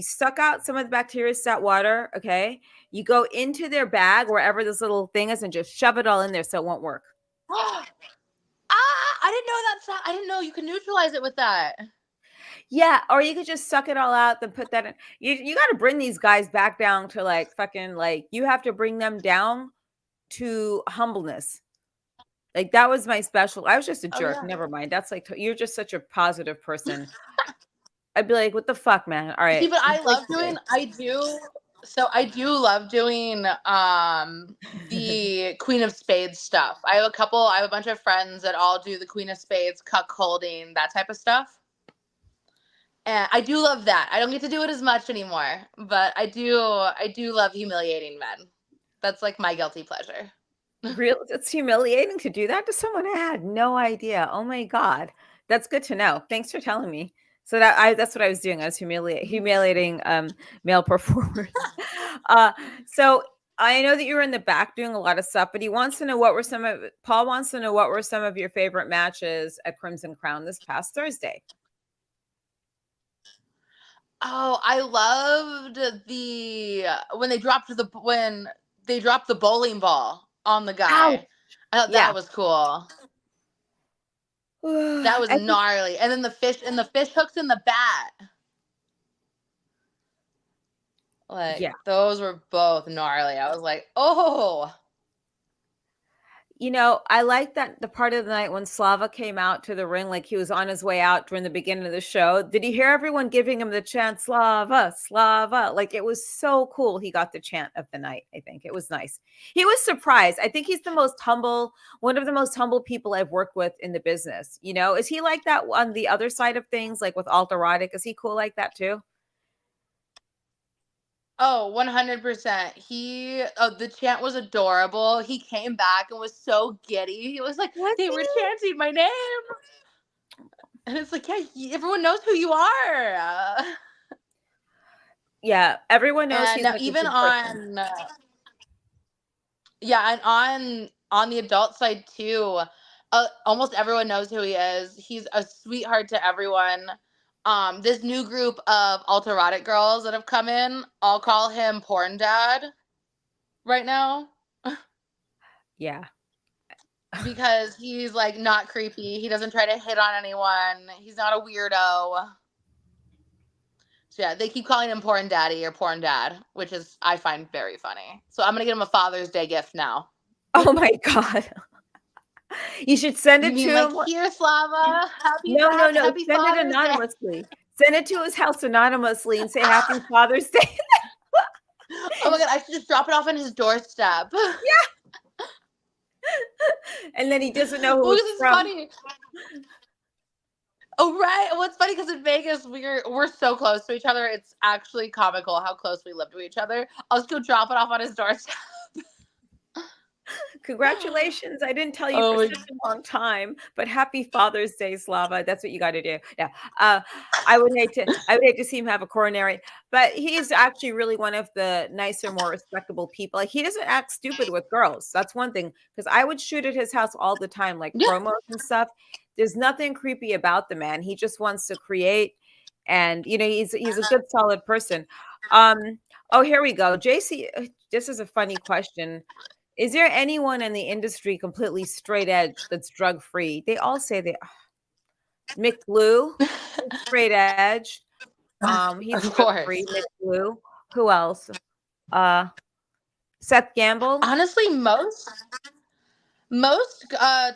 A: suck out some of the bacteria stat water, okay? You go into their bag, wherever this little thing is, and just shove it all in there so it won't work.
D: I didn't know that. I didn't know you can neutralize it with that.
A: Yeah, or you could just suck it all out, then put that in. You got to bring these guys back down to like fucking like you have to bring them down to humbleness. Like that was my special. I was just a
D: Oh
A: jerk.
D: yeah.
A: Never mind. That's like you're just such a positive person. I'd be like, what the fuck, man? All
D: See,
A: right,
D: but I
A: break
D: love
A: today.
D: doing. I do. So I do love doing the Queen of Spades stuff. I have a bunch of friends that all do the Queen of Spades, cuck holding, that type of stuff. And I do love that. I don't get to do it as much anymore, but I do love humiliating men. That's like my guilty pleasure.
A: Real, it's humiliating to do that to someone. I had no idea. Oh my God, that's good to know. Thanks for telling me. So that's what I was doing. I was humiliating male performers. So I know that you were in the back doing a lot of stuff, but he wants to know Paul wants to know what were some of your favorite matches at Crimson Crown this past Thursday.
D: Oh, I loved when they dropped the bowling ball on the
A: Ouch.
D: guy. I thought
A: Yeah.
D: that was cool. That was
A: I think,
D: gnarly. And then the fish hooks in the bat. Like
A: yeah.
D: those were both gnarly. I was like, oh.
A: You know, I like that the part of the night when Slava came out to the ring, like he was on his way out during the beginning of the show. Did you hear everyone giving him the chant, Slava, Slava? Like it was so cool. He got the chant of the night, I think. It was nice. He was surprised. I think he's one of the most humble people I've worked with in the business. You know, is he like that on the other side of things, like with alt erotic? Is he cool like that too?
D: Oh, 100%. The chant was adorable. He came back and was so giddy. He was like,
A: Was
D: they were
A: he?
D: chanting my name. And it's like, yeah, everyone knows who you are.
A: Yeah, everyone knows
D: And
A: he's
D: now
A: like a
D: even
A: good person.
D: on yeah, and on the adult side too, almost everyone knows who he is. He's a sweetheart to everyone. This new group of alt-erotic girls that have come in, I'll call him porn dad right now
A: Yeah.
D: because he's like not creepy. He doesn't try to hit on anyone. He's not a weirdo. So yeah, they keep calling him porn daddy or porn dad, which is I find very funny. So I'm gonna get him a Father's Day gift now.
A: Oh my God. You should send
D: You
A: it to
D: mean like
A: him.
D: here, Slava?
A: No.
D: Happy
A: Send it
D: Father's Day.
A: anonymously. Send it to his house anonymously and say Happy Father's Day.
D: Oh my god, I should just drop it off on his doorstep.
A: And then he doesn't know who
D: Well,
A: it's
D: it's
A: from.
D: funny. Oh right. Well, it's funny because in Vegas we're so close to each other. It's actually comical how close we live to each other. I'll just go drop it off on his doorstep.
A: Congratulations. I didn't tell you
D: Oh
A: for
D: my-
A: such a long time, but happy Father's Day, Slava. That's what you got to do. Yeah. I would hate to see him have a coronary, but he's actually really one of the nicer, more respectable people. Like he doesn't act stupid with girls. That's one thing. Because I would shoot at his house all the time, like
D: Yeah.
A: promos and stuff. There's nothing creepy about the man. He just wants to create, and he's a good, solid person. Oh, here we go. JC, this is a funny question. Is there anyone in the industry completely straight edge that's drug free? They all say they. Mick Blue, straight edge. He's
D: Of
A: drug free.
D: course.
A: Mick Blue. Who else? Seth Gamble.
D: Honestly, most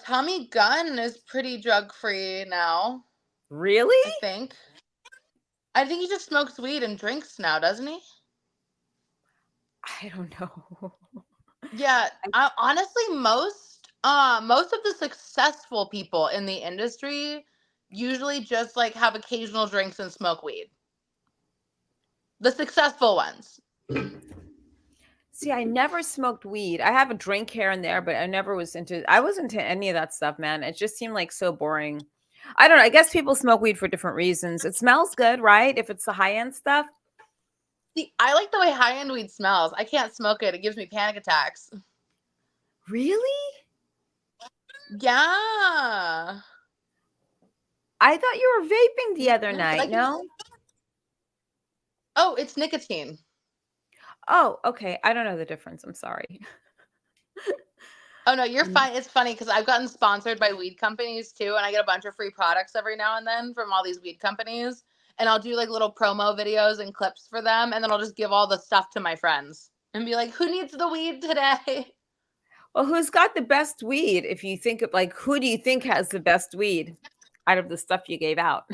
D: Tommy Gunn is pretty drug free now.
A: Really?
D: I think. I think he just smokes weed and drinks now, doesn't he?
A: I don't know.
D: Yeah, honestly, most of the successful people in the industry usually just like have occasional drinks and smoke weed. The successful ones.
A: See, I never smoked weed. I have a drink here and there, but I wasn't into any of that stuff, man. It just seemed like so boring. I don't know. I guess people smoke weed for different reasons. It smells good, right? If it's the high end stuff.
D: See, I like the way high end weed smells. I can't smoke it. It gives me panic attacks.
A: Really?
D: Yeah.
A: I thought you were vaping the other night,
D: Like
A: no?
D: Oh, it's nicotine.
A: Oh, okay. I don't know the difference. I'm sorry.
D: Oh no, you're fine. It's funny because I've gotten sponsored by weed companies too, and I get a bunch of free products every now and then from all these weed companies. And I'll do like little promo videos and clips for them, and then I'll just give all the stuff to my friends and be like, "Who needs the weed today?"
A: Well, who's got the best weed? If you think of like, who do you think has the best weed out of the stuff you gave out?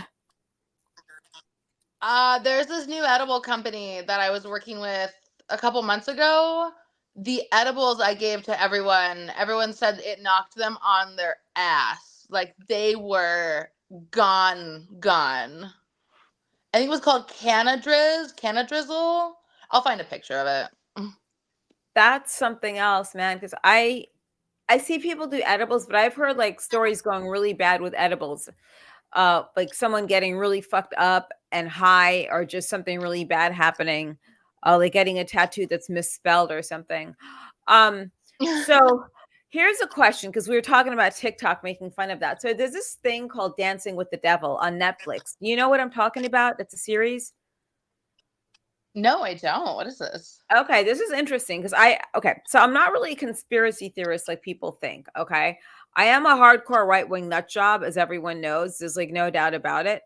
D: There's this new edible company that I was working with a couple months ago. The edibles I gave to everyone said it knocked them on their ass. Like they were gone. I think it was called Canadrizzle. I'll find a picture of it.
A: That's something else, man. Because I see people do edibles, but I've heard like stories going really bad with edibles. Like someone getting really fucked up and high, or just something really bad happening, like getting a tattoo that's misspelled or something. So here's a question, because we were talking about TikTok making fun of that. So there's this thing called Dancing with the Devil on Netflix. You know what I'm talking about? It's a series.
D: No, I don't. What is this?
A: Okay, this is interesting because so I'm not really a conspiracy theorist like people think. Okay, I am a hardcore right wing nut job, as everyone knows. There's like no doubt about it.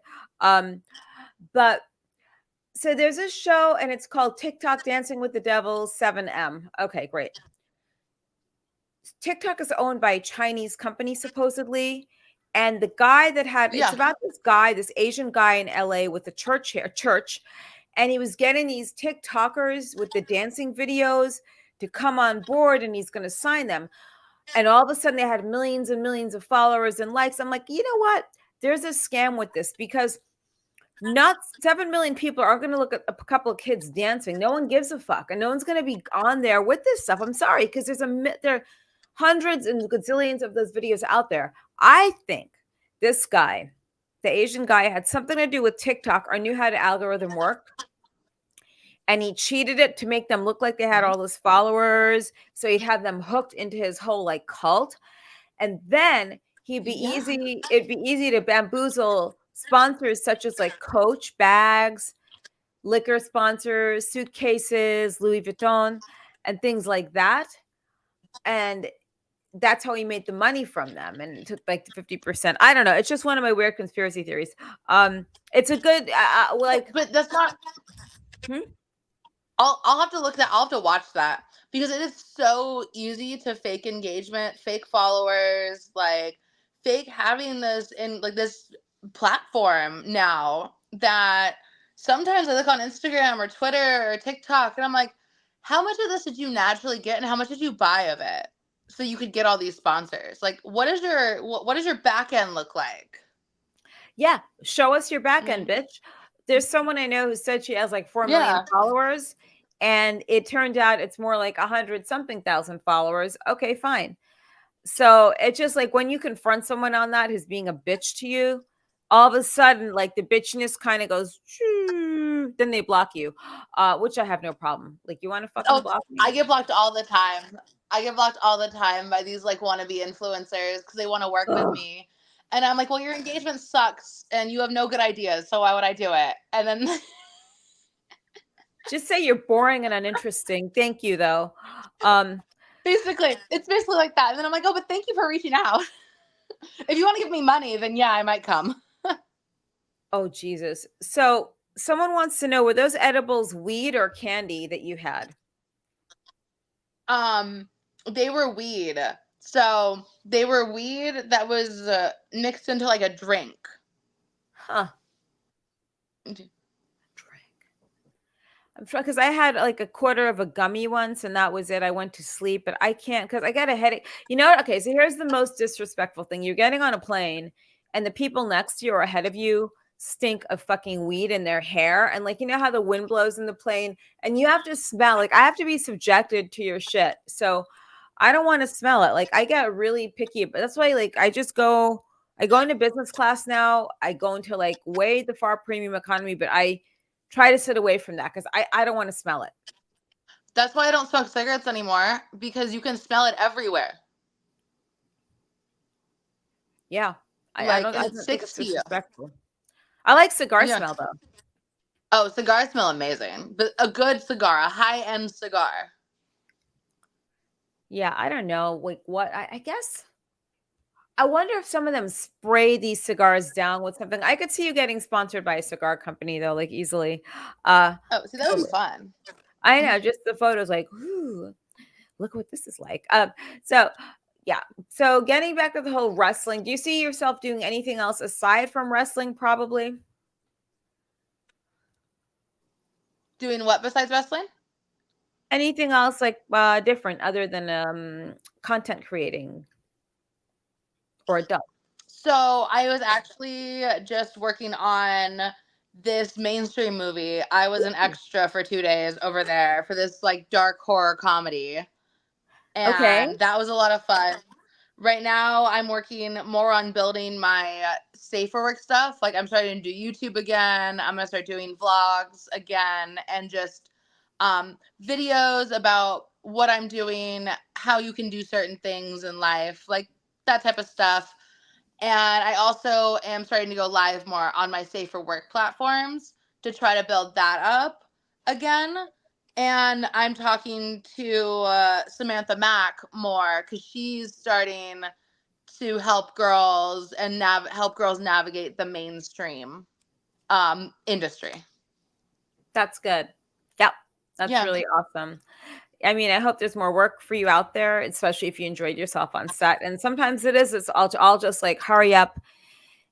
A: But so there's this show and it's called TikTok Dancing with the Devil 7M. Okay, great. TikTok is owned by a Chinese company supposedly, and the guy that had it's
D: Yeah.
A: about this Asian guy in LA with a church, and he was getting these TikTokers with the dancing videos to come on board, and he's going to sign them. And all of a sudden they had millions and millions of followers and likes. I'm like, you know what? There's a scam with this, because not 7 million people are going to look at a couple of kids dancing. No one gives a fuck, and no one's going to be on there with this stuff. I'm sorry, because there are hundreds and gazillions of those videos out there. I think this guy, the Asian guy, had something to do with TikTok or knew how the algorithm worked. And he cheated it to make them look like they had all those followers. So he'd have them hooked into his whole like cult. And then it'd be easy to bamboozle sponsors such as like Coach bags, liquor sponsors, suitcases, Louis Vuitton, and things like that. And that's how he made the money from them and took like the 50%. I don't know. It's just one of my weird conspiracy theories. It's a good like
D: But that's not.
A: hmm?
D: I'll have to look that. I'll have to watch that because it is so easy to fake engagement, fake followers, like fake having this in like this platform now that sometimes I look on Instagram or Twitter or TikTok and I'm like, how much of this did you naturally get and how much did you buy of it so you could get all these sponsors? Like, what does your back end look like?
A: Yeah, show us your back end,
D: Mm.
A: bitch. There's someone I know who said she has like 4 million
D: Yeah.
A: followers, and it turned out it's more like 100 something thousand followers. Okay, fine. So it's just like when you confront someone on that who's being a bitch to you, all of a sudden, like the bitchiness kind of goes, "Shoo," then they block you, which I have no problem. Like, you want to fucking
D: Oh,
A: block
D: I
A: me?
D: get blocked all the time. I get blocked all the time by these like wannabe influencers because they want to work with
A: Ugh.
D: me. And I'm like, well, your engagement sucks and you have no good ideas, so why would I do it? And then
A: Just say you're boring and uninteresting. Thank you, though. Um,
D: it's basically like that. And then I'm like, oh, but thank you for reaching out. If you want to give me money, then yeah, I might come.
A: oh, Jesus. So someone wants to know, were those edibles weed or candy that you had?
D: Um, they were weed. So they were weed that was mixed into like a drink.
A: Huh. I'm trying because I had like a quarter of a gummy once, and that was it. I went to sleep, but I can't because I got a headache. You know what? Okay, so here's the most disrespectful thing: you're getting on a plane, and the people next to you or ahead of you stink of fucking weed in their hair, and like you know how the wind blows in the plane, and you have to smell. Like I have to be subjected to your shit, so I don't want to smell it. Like I get really picky, but that's why like I just go. I go into business class now. I go into like way the far premium economy, but I try to sit away from that because I don't want to smell it.
D: That's why I don't smoke cigarettes anymore because you can smell it everywhere.
A: Yeah. I
D: Like,
A: don't
D: and
A: I
D: it
A: don't think it's
D: sticks to you.
A: disrespectful. I like cigar
D: Yeah.
A: smell though.
D: Oh, cigars smell amazing. But a good cigar, a high-end cigar.
A: Yeah, I don't know. Like what I guess I wonder if some of them spray these cigars down with something. I could see you getting sponsored by a cigar company though, like easily.
D: Oh, see, that would be
A: Totally.
D: fun.
A: I know, just the photos like, ooh, look what this is like. So yeah. So getting back to the whole wrestling, do you see yourself doing anything else aside from wrestling probably?
D: Doing what besides wrestling?
A: Anything else like different other than content creating or adult?
D: So I was actually just working on this mainstream movie. I was an
A: Ooh.
D: extra for 2 days over there for this like dark horror comedy.
A: Okay.
D: And that was a lot of fun. Right now, I'm working more on building my safer work stuff. Like, I'm starting to do YouTube again. I'm going to start doing vlogs again and just videos about what I'm doing, how you can do certain things in life, like that type of stuff. And I also am starting to go live more on my safer work platforms to try to build that up again. And I'm talking to Samantha Mack more because she's starting to help girls and help girls navigate the mainstream industry.
A: That's good. Yep. That's
D: Yeah.
A: really awesome. I mean, I hope there's more work for you out there, especially if you enjoyed yourself on set. And sometimes it's all just like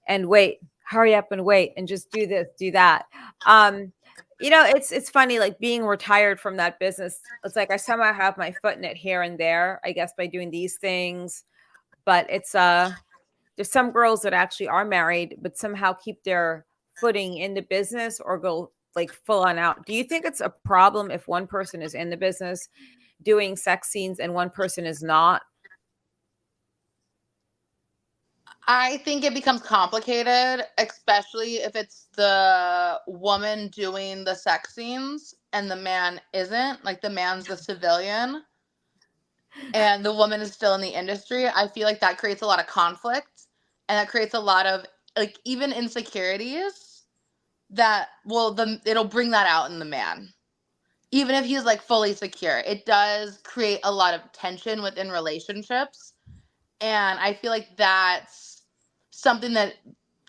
A: and wait, hurry up and wait and just do this, do that. Um, it's funny, like being retired from that business. It's like I somehow have my foot in it here and there, I guess, by doing these things. But it's there's some girls that actually are married, but somehow keep their footing in the business or go like full on out. Do you think it's a problem if one person is in the business doing sex scenes and one person is not?
D: I think it becomes complicated, especially if it's the woman doing the sex scenes and the man isn't. Like the man's the civilian and the woman is still in the industry. I feel like that creates a lot of conflict and that creates a lot of like even insecurities that it'll bring that out in the man. Even if he's like fully secure, it does create a lot of tension within relationships And I feel like that's something that,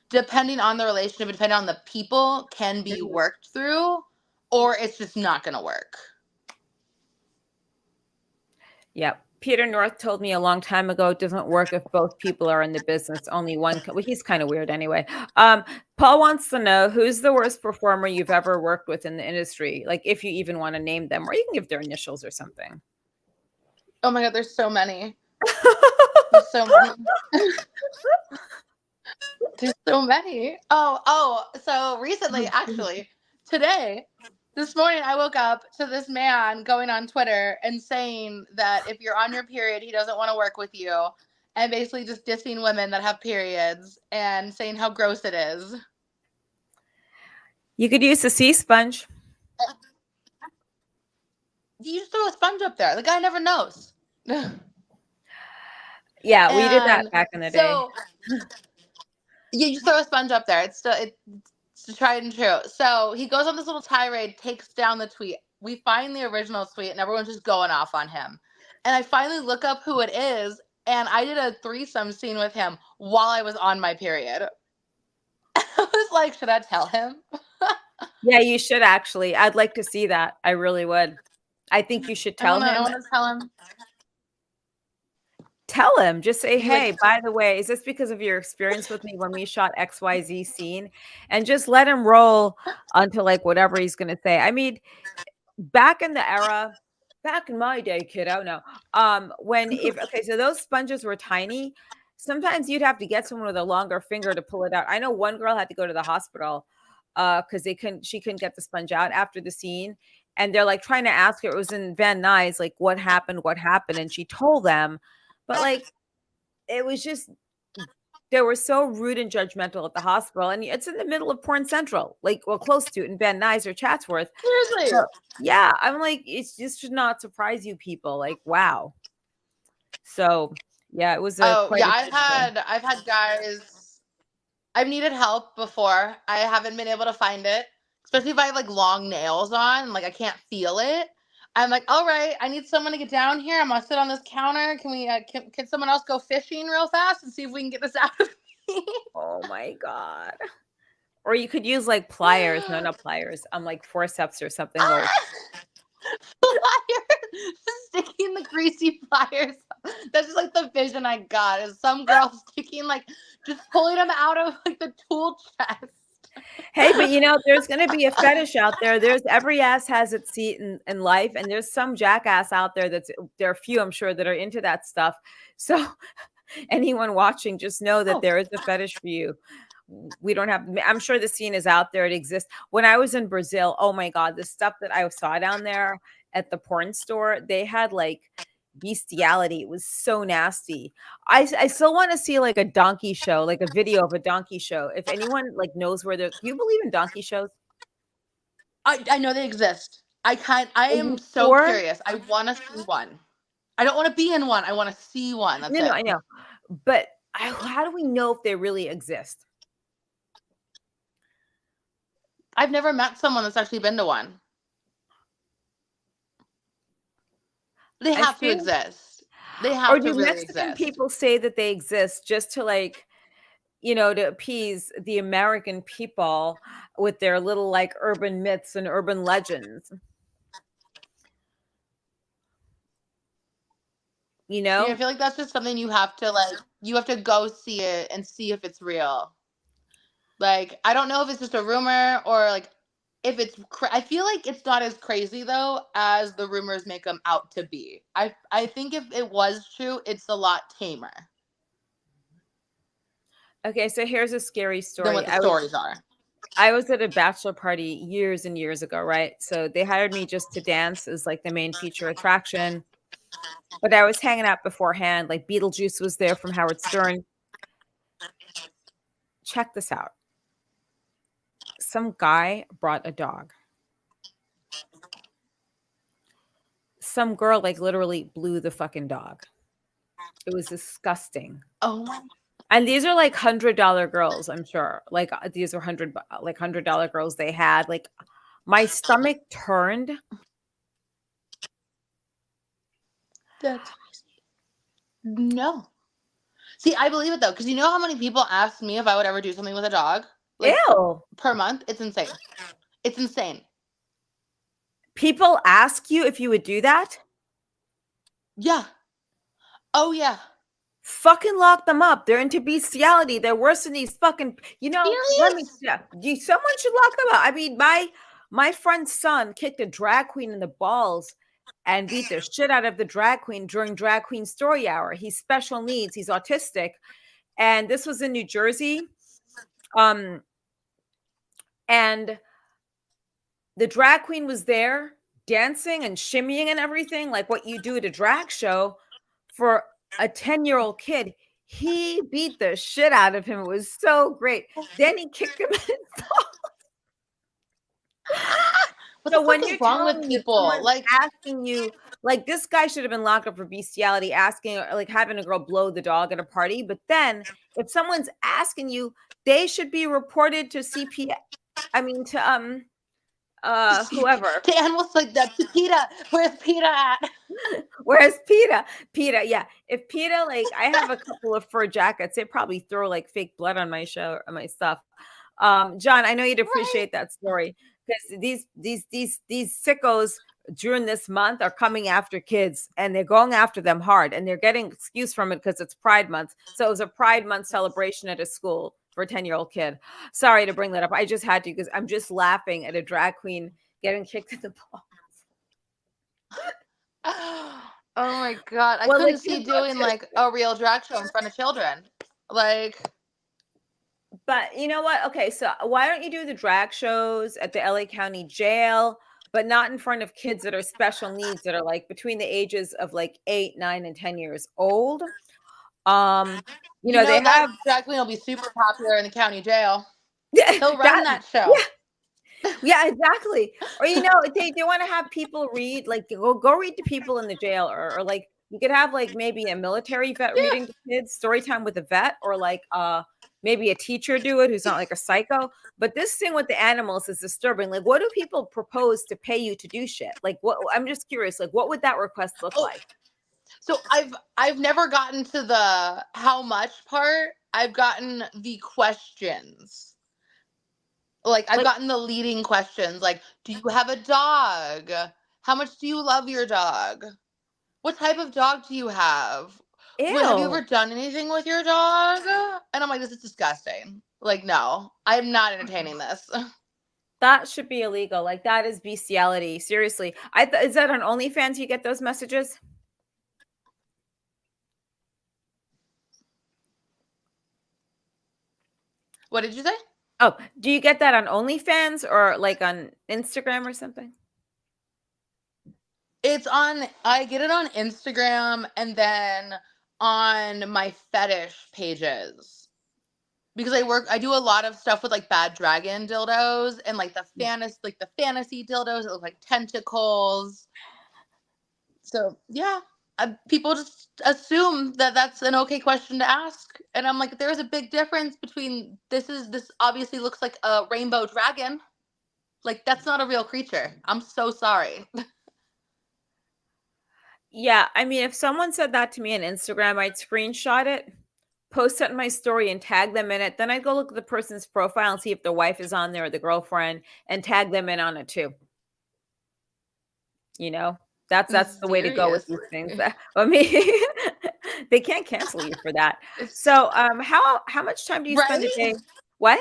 D: depending on the relationship, depending on the people, can be worked through, or it's just not going to work.
A: Yep. Peter North told me a long time ago, it doesn't work if both people are in the business. Only one. Well, he's kind of weird anyway. Paul wants to know, who's the worst performer you've ever worked with in the industry? Like, if you even want to name them, or you can give their initials or something.
D: Oh my God, there's so many. There's so many. There's so many. So recently, actually, today, this morning, I woke up to this man going on Twitter and saying that if you're on your period, he doesn't want to work with you, and basically just dissing women that have periods and saying how gross it is.
A: You could use a sea sponge.
D: You just throw a sponge up there. The guy never knows.
A: Yeah, we did that back in the day.
D: You just throw a sponge up there. It's tried and true. So he goes on this little tirade, takes down the tweet. We find the original tweet, and everyone's just going off on him. And I finally look up who it is, and I did a threesome scene with him while I was on my period. I was like, should I tell him?
A: Yeah, you should actually. I'd like to see that. I really would. I think you should tell him.
D: I want to tell him.
A: Tell him. Just say, hey, by the way, is this because of your experience with me when we shot XYZ scene? And just let him roll until like whatever he's going to say. I mean, back in the era, back in my day, kiddo, no. So those sponges were tiny. Sometimes you'd have to get someone with a longer finger to pull it out. I know one girl had to go to the hospital because she couldn't get the sponge out after the scene. And they're like trying to ask her, it was in Van Nuys, like what happened? And she told them, but like, it was just, they were so rude and judgmental at the hospital. And it's in the middle of Porn Central, like, well, close to it in Van Nuys or Chatsworth.
D: Seriously.
A: So, yeah. I'm like, it just should not surprise you people. Like, wow. So yeah, it was
D: I've had guys, I've needed help before. I haven't been able to find it, especially if I have like long nails on, like I can't feel it. I'm like, all right, I need someone to get down here. I'm gonna sit on this counter. Can we? Can someone else go fishing real fast and see if we can get this out of me?
A: Oh my God. Or you could use like pliers. No, not pliers. Like forceps or something.
D: Pliers, sticking the greasy pliers. That's just like the vision I got. Is some girl sticking just pulling them out of like the tool chest.
A: Hey, but there's going to be a fetish out there. There's every ass has its seat in life. And there's some jackass out there there are few, I'm sure, that are into that stuff. So anyone watching, just know that there is a fetish for you. We don't have, I'm sure the scene is out there. It exists. When I was in Brazil, oh my God, the stuff that I saw down there at the porn store, they had like bestiality. It was so nasty. I still want to see like a donkey show, like a video of a donkey show. If anyone like knows where do you believe in donkey shows?
D: I know they exist. I am so curious. I want to see one. I don't want to be in one. I want to see one. That's it.
A: I know. But how do we know if they really exist?
D: I've never met someone that's actually been to one. They have to exist. They have to really exist. Or do Mexican
A: people say that they exist just to to appease the American people with their little like urban myths and urban legends?
D: Yeah, I feel like that's just something you have to go see it and see if it's real. Like, I don't know if it's just a rumor or like if it's I feel like it's not as crazy though as the rumors make them out to be. I think if it was true, it's a lot tamer.
A: Okay, so here's a scary story.
D: Than what the stories are.
A: I was at a bachelor party years and years ago, right? So they hired me just to dance as like the main feature attraction. But I was hanging out beforehand, like Beetlejuice was there from Howard Stern. Check this out. Some guy brought a dog. Some girl like literally blew the fucking dog. It was disgusting.
D: Oh my.
A: And these are like $100 girls, I'm sure. Like these are $100 girls they had. Like my stomach turned.
D: That's crazy. No. See, I believe it though, because you know how many people ask me if I would ever do something with a dog, like
A: Ew.
D: per month. It's insane. It's insane.
A: People ask you if you would do that?
D: Yeah. Oh yeah.
A: Fucking lock them up. They're into bestiality. They're worse than these fucking, let me,
D: Serious?
A: yeah, someone should lock them up. I mean, my friend's son kicked a drag queen in the balls and beat the shit out of the drag queen during drag queen story hour. He's special needs. He's autistic. And this was in New Jersey. And the drag queen was there dancing and shimmying and everything, like what you do at a drag show for a 10-year-old kid. He beat the shit out of him. It was so great. Then he kicked him in his balls.
D: What
A: So
D: the
A: when
D: fuck
A: you're
D: is wrong
A: telling
D: with
A: me if
D: people?
A: someone's
D: Like,
A: asking you, like this guy should have been locked up for bestiality, asking, or like having a girl blow the dog at a party. But then if someone's asking you, they should be reported to CP. I mean to whoever.
D: to animals like that. To PETA. Where's PETA at?
A: Whereas PETA, yeah. If PETA, like I have a couple of fur jackets, they probably throw like fake blood on my show, on my stuff. John, I know you'd appreciate that story because these sickos during this month are coming after kids and they're going after them hard and they're getting excuse from it because it's Pride Month. So it was a Pride Month celebration at a school for a 10-year-old kid. Sorry to bring that up. I just had to because I'm just laughing at a drag queen getting kicked in the ball.
D: Oh my god. I
A: Well, like
D: couldn't
A: you
D: see
A: go
D: doing
A: to,
D: like a real drag show in front of children. Like,
A: but you know what? Okay, so why don't you do the drag shows at the LA County Jail, but not in front of kids that are special needs that are like between the ages of like 8, 9, and 10 years old. They
D: that
A: have
D: drag queen will be super popular in the county jail.
A: yeah,
D: He'll run
A: that
D: that show.
A: yeah, yeah, exactly. Or they want to have people read, like go read to people in the jail, or like you could have like maybe a military vet
D: Yeah.
A: reading to kids, story time with a vet, or like maybe a teacher do it who's not like a psycho. But this thing with the animals is disturbing. Like, what do people propose to pay you to do shit? Like, what? I'm just curious. Like, what would that request look
D: Oh,
A: like?
D: so I've never gotten to the how much part. I've gotten the questions. Like I've
A: Like,
D: gotten the leading questions like, do you have a dog? How much do you love your dog? What type of dog do you have? What have you
A: ew,
D: ever done anything with your dog? And I'm like, this is disgusting. Like, no, I'm not entertaining this.
A: that should be illegal. Like, that is bestiality. Seriously, is that on OnlyFans? You get those messages?
D: What did you say?
A: Oh, do you get that on OnlyFans or like on Instagram or something?
D: I get it on Instagram and then on my fetish pages. Because I do a lot of stuff with like bad dragon dildos and like the fantasy dildos that look like tentacles. So yeah, people just assume that that's an okay question to ask, and I'm like, there's a big difference between this obviously looks like a rainbow dragon, like that's not a real creature. I'm so sorry.
A: Yeah, I mean, if someone said that to me on Instagram, I'd screenshot it, post it in my story, and tag them in it. Then I'd go look at the person's profile and see if the wife is on there or the girlfriend, and tag them in on it too. You know, that's the way to go with these things.
D: Seriously.
A: I mean, they can't cancel you for that. So, how much time do you spend a
D: Right?
A: day? What?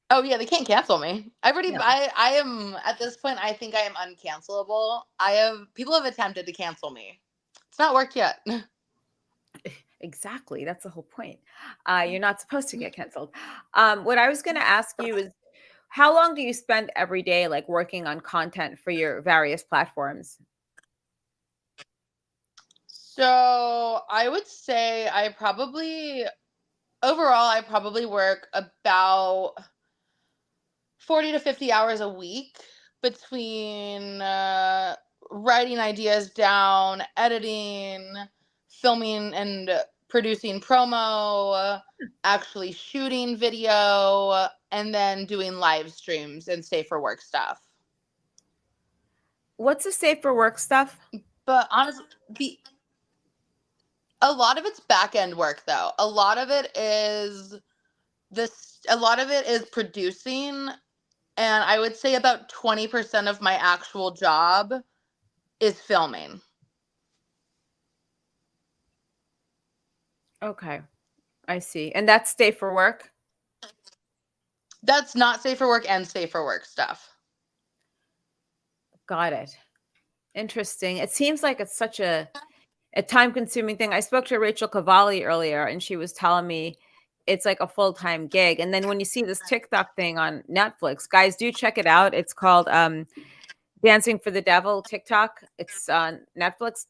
D: Oh yeah, they can't cancel me.
A: No.
D: I am at this point. I think I am uncancelable. People have attempted to cancel me. It's not worked yet.
A: Exactly. That's the whole point. You're not supposed to get canceled. What I was going to ask you is, how long do you spend every day, like working on content for your various platforms?
D: So I would say overall I probably work about 40 to 50 hours a week between writing ideas down, editing, filming and producing promo, actually shooting video, and then doing live streams and safe for work stuff.
A: What's the safe for work stuff?
D: But honestly, A lot of it's back end work though. A lot of it is producing, and I would say about 20% of my actual job is filming.
A: Okay. I see. And that's stay for work?
D: That's not safe for work and safe for work stuff.
A: Got it. Interesting. It seems like it's such a time-consuming thing. I spoke to Rachel Cavalli earlier, and she was telling me it's like a full-time gig. And then when you see this TikTok thing on Netflix, guys, do check it out. It's called Dancing for the Devil TikTok. It's on Netflix.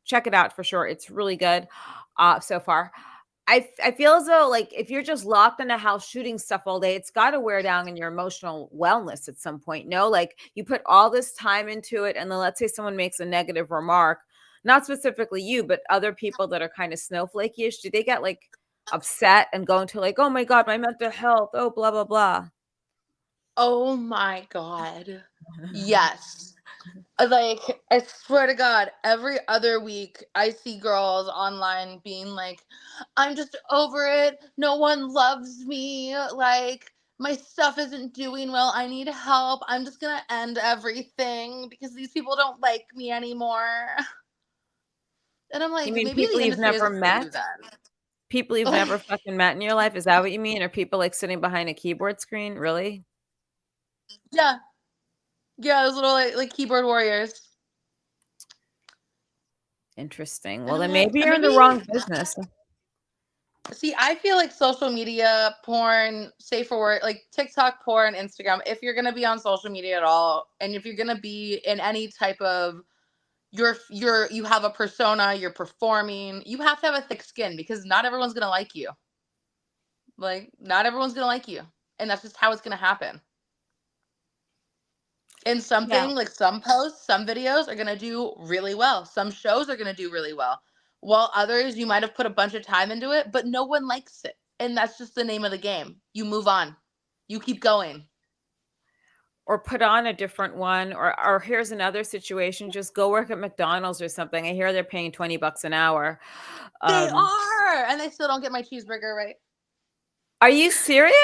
A: Check it out for sure. It's really good so far. I feel as though, like, if you're just locked in a house shooting stuff all day, it's got to wear down in your emotional wellness at some point. No, like, you put all this time into it, and then let's say someone makes a negative remark, not specifically you, but other people that are kind of snowflakey-ish. Do they get like upset and go into like, oh my God, my mental health, oh, blah, blah, blah?
D: Oh my God. Yes. Like, I swear to God, every other week I see girls online being like, I'm just over it. No one loves me. Like, my stuff isn't doing well. I need help. I'm just going to end everything because these people don't like me anymore. And I'm
A: You
D: like,
A: mean
D: maybe
A: people
D: the
A: you've
D: industry
A: never
D: isn't for
A: met?
D: you then.
A: People you've never fucking met in your life? Is that what you mean? Are people like sitting behind a keyboard screen? Really?
D: Yeah. Yeah, those little like keyboard warriors.
A: Interesting.
D: And
A: Well,
D: I'm
A: then
D: like,
A: maybe you're in the
D: maybe.
A: wrong business.
D: See, I feel like social media, porn, safe for work, like TikTok, porn, Instagram, if you're gonna be on social media at all, and if you're gonna be in any type of you have a persona, you're performing, you have to have a thick skin because not everyone's gonna like you. Like, not everyone's gonna like you. And that's just how it's gonna happen. And
A: Yeah.
D: something like some posts, some videos are gonna do really well. Some shows are gonna do really well. While others, you might have put a bunch of time into it, but no one likes it. And that's just the name of the game. You move on. You keep going.
A: Or put on a different one, or here's another situation, just go work at McDonald's or something. I hear they're paying $20 an hour.
D: They
A: Um,
D: are, and they still don't get my cheeseburger right.
A: are you serious?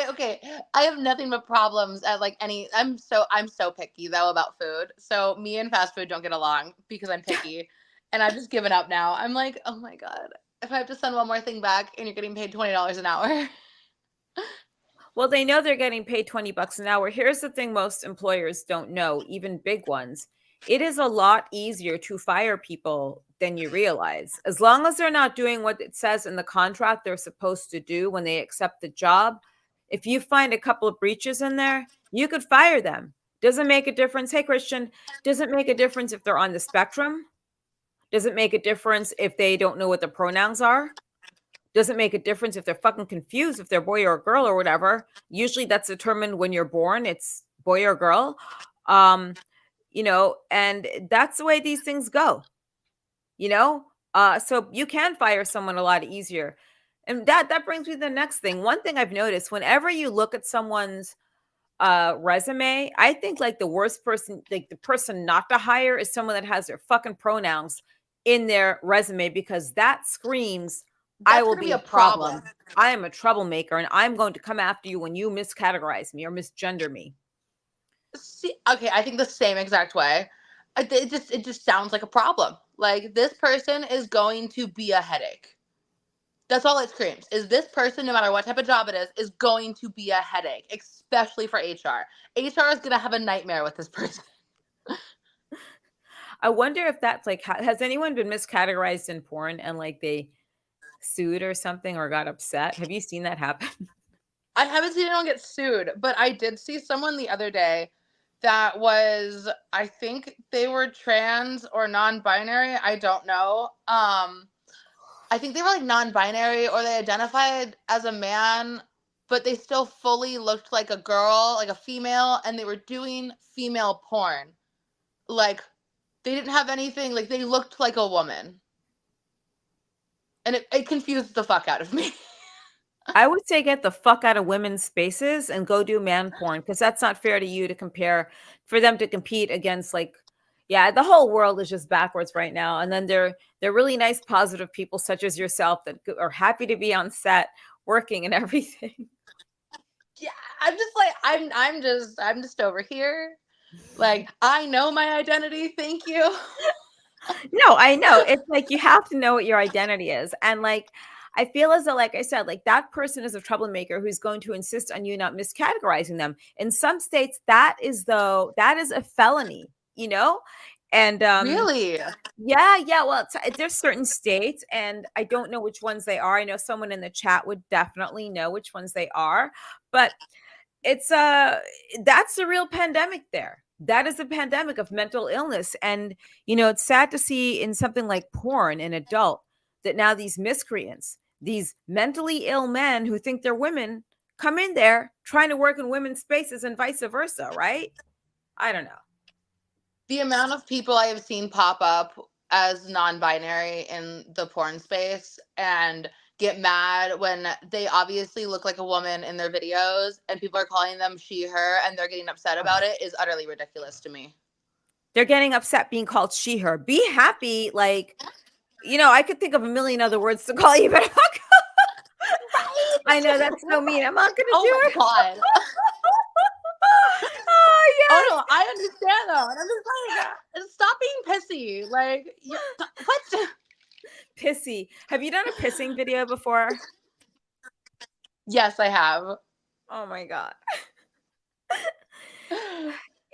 D: Okay. I have nothing but problems at like any. I'm so picky though about food. So me and fast food don't get along because I'm picky, and I've just given up now. I'm like, oh my God, if I have to send one more thing back and you're getting paid $20 an hour.
A: Well, they know they're getting paid $20 an hour. Here's the thing most employers don't know, even big ones. It is a lot easier to fire people than you realize. As long as they're not doing what it says in the contract they're supposed to do when they accept the job, if you find a couple of breaches in there, you could fire them. Doesn't make a difference. Hey, Christian, doesn't make a difference if they're on the spectrum. Doesn't make a difference if they don't know what the pronouns are. Doesn't make a difference if they're fucking confused if they're boy or girl or whatever. Usually that's determined when you're born. It's boy or girl. Um, and that's the way these things go, you know? So you can fire someone a lot easier. And that brings me to the next thing. One thing I've noticed, whenever you look at someone's resume, I think like the worst person, like the person not to hire is someone that has their fucking pronouns in their resume, because that screams, I
D: That's
A: will
D: gonna be
A: be
D: a
A: a
D: problem.
A: problem. I am a troublemaker and I'm going to come after you when you miscategorize me or misgender me.
D: See, okay, I think the same exact way. It just sounds like a problem. Like, this person is going to be a headache. That's all it screams. Is this person, no matter what type of job it is going to be a headache, especially for HR. HR is gonna have a nightmare with this person.
A: I wonder if that's like, has anyone been miscategorized in porn and like they sued or something or got upset? Have you seen that happen?
D: I haven't seen anyone get sued, but I did see someone the other day that was, I think they were trans or non-binary. I don't know. I think they were like non-binary or they identified as a man, but they still fully looked like a girl, like a female, and they were doing female porn. Like, they didn't have anything, like they looked like a woman. And it confused the fuck out of me.
A: I would say get the fuck out of women's spaces and go do man porn, because that's not fair to you to compare, for them to compete against, like, Yeah, the whole world is just backwards right now. And then they're really nice, positive people such as yourself that are happy to be on set, working and everything.
D: Yeah, I'm just like I'm just over here. Like, I know my identity. Thank you.
A: No, I know. It's like you have to know what your identity is. And like I feel as though, like I said, like that person is a troublemaker who's going to insist on you not miscategorizing them. In some states, that is a felony, you know? And
D: Really?
A: yeah. Well, there's certain states, and I don't know which ones they are. I know someone in the chat would definitely know which ones they are, but it's that's a real pandemic there. That is a pandemic of mental illness. And it's sad to see in something like porn, an adult, that now these miscreants, these mentally ill men who think they're women, come in there trying to work in women's spaces and vice versa, right? I don't know.
D: The amount of people I have seen pop up as non-binary in the porn space and get mad when they obviously look like a woman in their videos and people are calling them she, her, and they're getting upset about it is utterly ridiculous to me.
A: They're getting upset being called she, her. Be happy. Like, I could think of a million other words to call you, but I know that's so mean. I'm not going to
D: Oh
A: do
D: my
A: it.
D: God.
A: Oh,
D: Oh
A: yes.
D: no, I understand though. And I'm just like, stop being pissy. Like, what?
A: Pissy. Have you done a pissing video before?
D: Yes, I have.
A: Oh my God.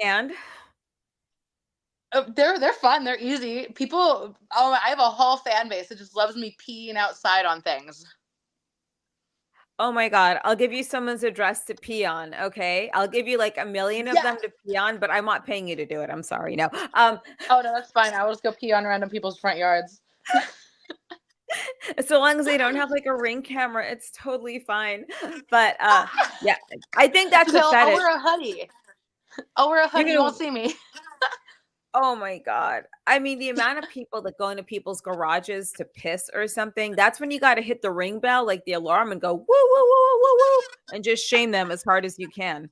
A: And
D: They're fun. They're easy. People. Oh, I have a whole fan base that just loves me peeing outside on things.
A: oh my God, I'll give you someone's address to pee on. Okay. I'll give you like a million of them
D: Yes.
A: to pee on, but I'm not paying you to do it. I'm sorry. No.
D: Oh no, that's fine. I will just go pee on random people's front yards.
A: So long as they don't have like a ring camera, it's totally fine. But yeah, I think that's a
D: I'll
A: fetish.
D: wear a hoodie. I'll wear a
A: You're
D: hoodie. You
A: gonna
D: won't see me.
A: Oh my God. I mean, the amount of people that go into people's garages to piss or something, that's when you got to hit the ring bell, like the alarm, and go, woo, woo, woo, woo, woo, woo, and just shame them as hard as you can.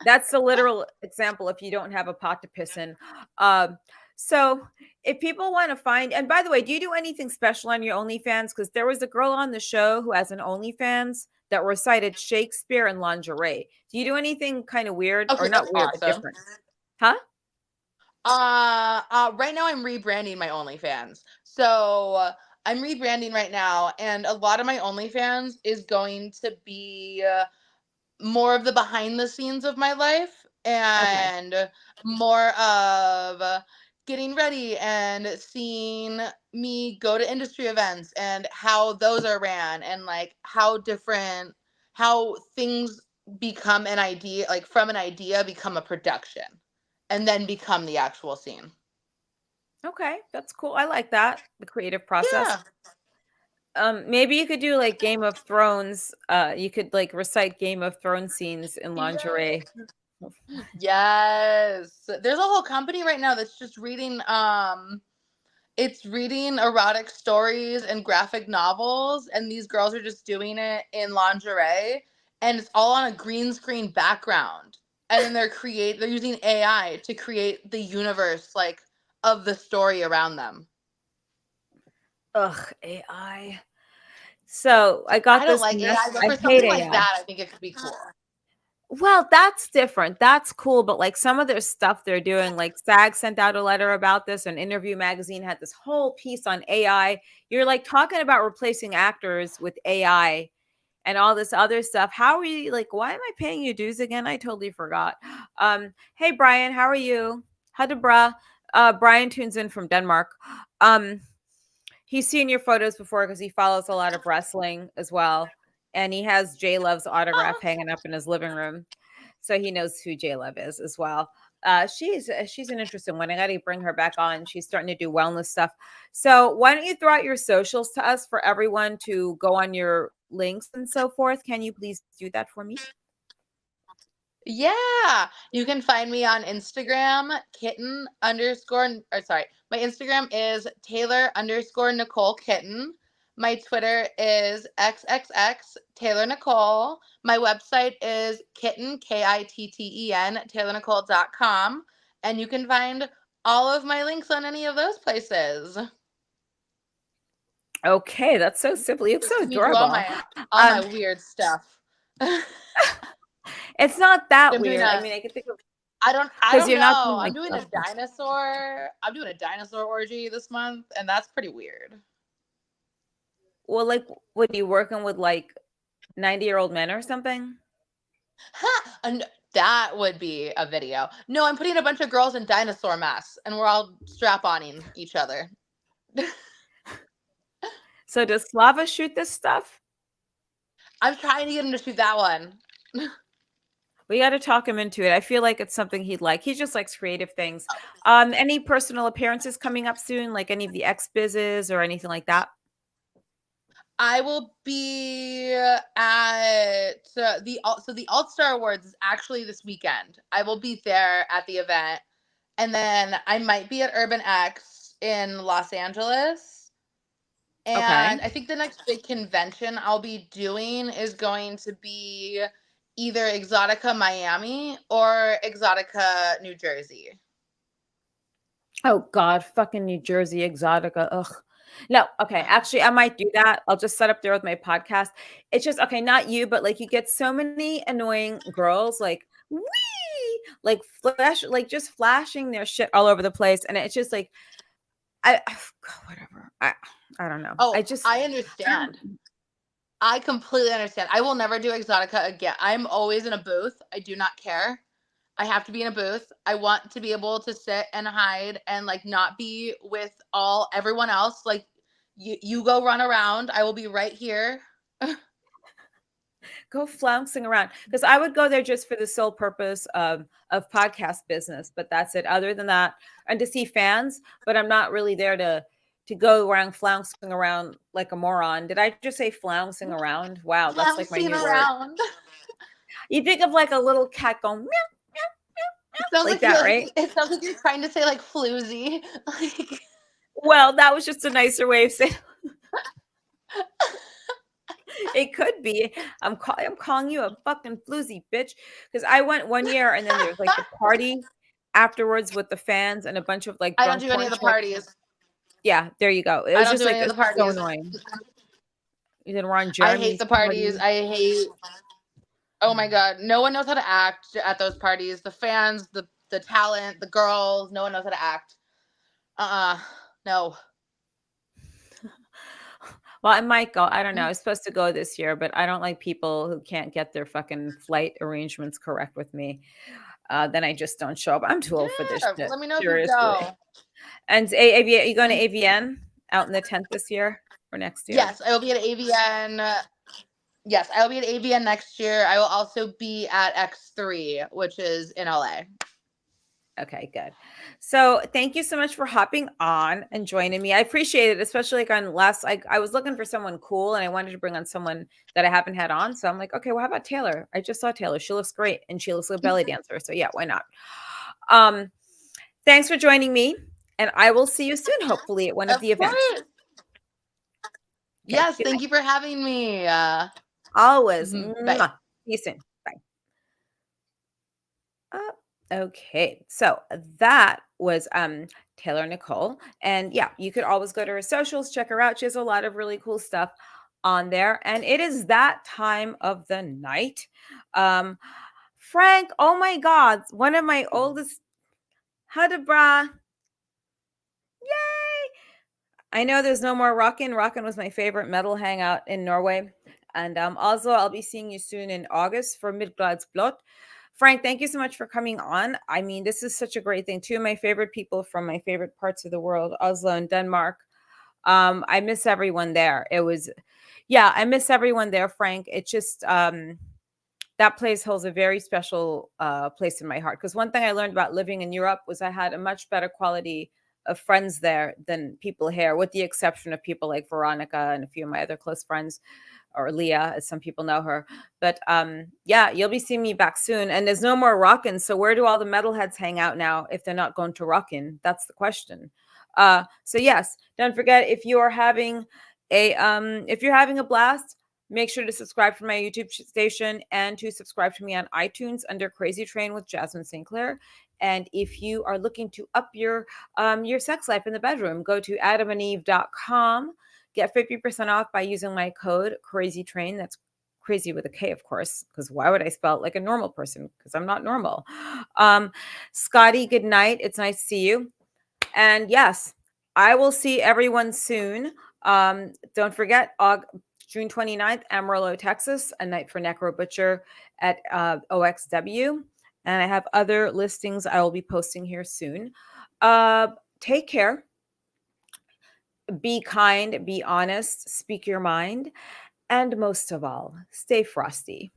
A: That's the literal example if you don't have a pot to piss in. Um, so if people want to find, and by the way, do you do anything special on your OnlyFans? Because there was a girl on the show who has an OnlyFans that recited Shakespeare in lingerie. Do you do anything kind of weird, or
D: Okay,
A: not
D: that's
A: weird, but
D: awesome.
A: different? Huh?
D: Right now I'm rebranding my OnlyFans. So I'm rebranding right now, and a lot of my OnlyFans is going to be more of the behind the scenes of my life
A: Okay.
D: and more of getting ready and seeing me go to industry events and how those are ran and like how things become an idea, like from an idea become a production and then become the actual scene.
A: Okay, that's cool. I like that, the creative process.
D: Yeah.
A: Maybe you could do like Game of Thrones. You could like recite Game of Thrones scenes in lingerie.
D: Yes. There's a whole company right now that's just reading it's reading erotic stories and graphic novels, and these girls are just doing it in lingerie, and it's all on a green screen background. And then they're using AI to create the universe like of the story around them.
A: Ugh, AI. So I
D: I
A: got
D: don't
A: this
D: like AI,
A: mess.
D: but
A: I
D: for
A: hate
D: something like
A: AI.
D: that, I think it could be cool.
A: Well, that's different. That's cool. But like some of their stuff they're doing, like SAG sent out a letter about this, and Interview Magazine had this whole piece on AI. You're like talking about replacing actors with AI and all this other stuff. How are you, like, why am I paying you dues again? I totally forgot. Hey Brian, how are you? Hudabra. Brian tunes in from Denmark. Um, he's seen your photos before because he follows a lot of wrestling as well. And he has J Love's autograph
D: Oh,
A: hanging up in his living room. So he knows who J Love is as well. She's an interesting one. I got to bring her back on. She's starting to do wellness stuff. So why don't you throw out your socials to us for everyone to go on your links and so forth? Can you please do that for me?
D: yeah. You can find me on Instagram, kitten underscore, or sorry, my Instagram is Taylor underscore Nicole kitten. My Twitter is XXX Taylor Nicole. My website is kitten, KITTEN, TaylorNicole.com. And you can find all of my links on any of those places.
A: Okay, that's so simple. You look so
D: Leads me to
A: adorable.
D: all my weird stuff.
A: It's not that
D: I'm doing
A: weird. I
D: a
A: mean, I can think of
D: I
A: because
D: don't
A: you're not
D: know.
A: doing
D: I'm
A: like
D: doing a
A: justice.
D: dinosaur. I'm doing a dinosaur orgy this month, and that's pretty weird.
A: Well, like, what are you working with, like 90-year-old men or something?
D: Ha! And that would be a video. No, I'm putting a bunch of girls in dinosaur masks, and we're all strap-oning each other.
A: So does Slava shoot this stuff?
D: I'm trying to get him to shoot that one.
A: We got to talk him into it. I feel like it's something he'd like. He just likes creative things. Any personal appearances coming up soon, like any of the X Bizzes or anything like that?
D: I will be at the Alt Star Awards is actually this weekend. I will be there at the event, and then I might be at Urban X in Los Angeles.
A: Okay.
D: And I think the next big convention I'll be doing is going to be either Exotica Miami or Exotica New Jersey.
A: Oh God, fucking New Jersey Exotica. Ugh. No, okay. Actually, I might do that. I'll just set up there with my podcast. It's just okay, not you, but like you get so many annoying girls, like wee, like flash, like just flashing their shit all over the place, and it's just like God, whatever. I don't know. I
D: Oh,
A: just
D: I understand. I completely understand. I will never do Exotica again. I'm always in a booth. I do not care. I have to be in a booth. I want to be able to sit and hide and like not be with everyone else. Like you go run around. I will be right here.
A: go flouncing around because I would go there just for the sole purpose of podcast business, but that's it. Other than that, and to see fans, but I'm not really there to go around flouncing around like a moron. Did I just say flouncing around? Wow, that's like my
D: Bouncing
A: new word.
D: around.
A: You think of like a little cat going meow,
D: It sounds
A: like
D: like
A: that, right?
D: it sounds like you're trying to say like floozy. Like
A: Well, that was just a nicer way of saying it could be. I'm calling you a fucking floozy bitch because I went one year and then there's like the party afterwards with the fans and a bunch of like
D: I don't
A: drunk
D: do any
A: porn
D: of the
A: chicks.
D: parties.
A: Yeah, there you go. It
D: I
A: was
D: don't
A: just
D: do
A: like
D: any of the
A: it's so
D: parties.
A: annoying. You did Ron
D: I hate
A: Jeremy's
D: the parties.
A: party.
D: I hate Oh my god, no one knows how to act at those parties. The fans, the talent, the girls, no one knows how to act. No.
A: Well, I might go. I don't know. I was supposed to go this year, but I don't like people who can't get their fucking flight arrangements correct with me. Then I just don't show up. I'm too old for this
D: Yeah,
A: shit.
D: let me know if you
A: Seriously.
D: go.
A: And AVN, you going to AVN out in the tent this year or next year?
D: Yes, I will be at AVN. Yes, I will be at AVN next year. I will also be at X3, which is in LA.
A: Okay, good. So thank you so much for hopping on and joining me. I appreciate it, especially like on last, I was looking for someone cool and I wanted to bring on someone that I haven't had on. So I'm like, okay, well, how about Taylor? I just saw Taylor. She looks great and she looks like a belly dancer. So yeah, why not? Um, thanks for joining me. And I will see you soon, hopefully, at one of
D: Of
A: the events.
D: course.
A: Okay,
D: Yes, thank you for having me.
A: always.
D: Bye.
A: Mwah. See you soon. Bye. Okay, so that was Taylor Nicole, and yeah, you could always go to her socials, check her out. She has a lot of really cool stuff on there, and it is that time of the night. Um, Frank, oh my God, one of my oldest Hadabra. Yay! I know there's no more Rockin'. Rockin' was my favorite metal hangout in Norway. And also, I'll be seeing you soon in August for Midgard's Blot. Frank, thank you so much for coming on. I mean, this is such a great thing. Two of my favorite people from my favorite parts of the world, Oslo and Denmark. I miss everyone there. Yeah, I miss everyone there, Frank. It just, that place holds a very special place in my heart. Because one thing I learned about living in Europe was I had a much better quality of friends there than people here, with the exception of people like Veronica and a few of my other close friends, or Leah, as some people know her. But yeah, you'll be seeing me back soon. And there's no more rockin'. So where do all the metalheads hang out now if they're not going to rockin'? That's the question. So yes, don't forget if you're having a blast, Make sure to subscribe to my YouTube station and to subscribe to me on iTunes under Crazy Train with Jasmine St. Clair. And if you are looking to up your sex life in the bedroom, go to adamandeve.com. Get 50% off by using my code Crazy Train. That's crazy with a K, of course, because why would I spell it like a normal person? Because I'm not normal. Scotty, good night. It's nice to see you. And yes, I will see everyone soon. Don't forget, June 29th, Amarillo, Texas, A Night for Necro Butcher at OXW. And I have other listings I will be posting here soon. Take care. Be kind, be honest, speak your mind. And most of all, stay frosty.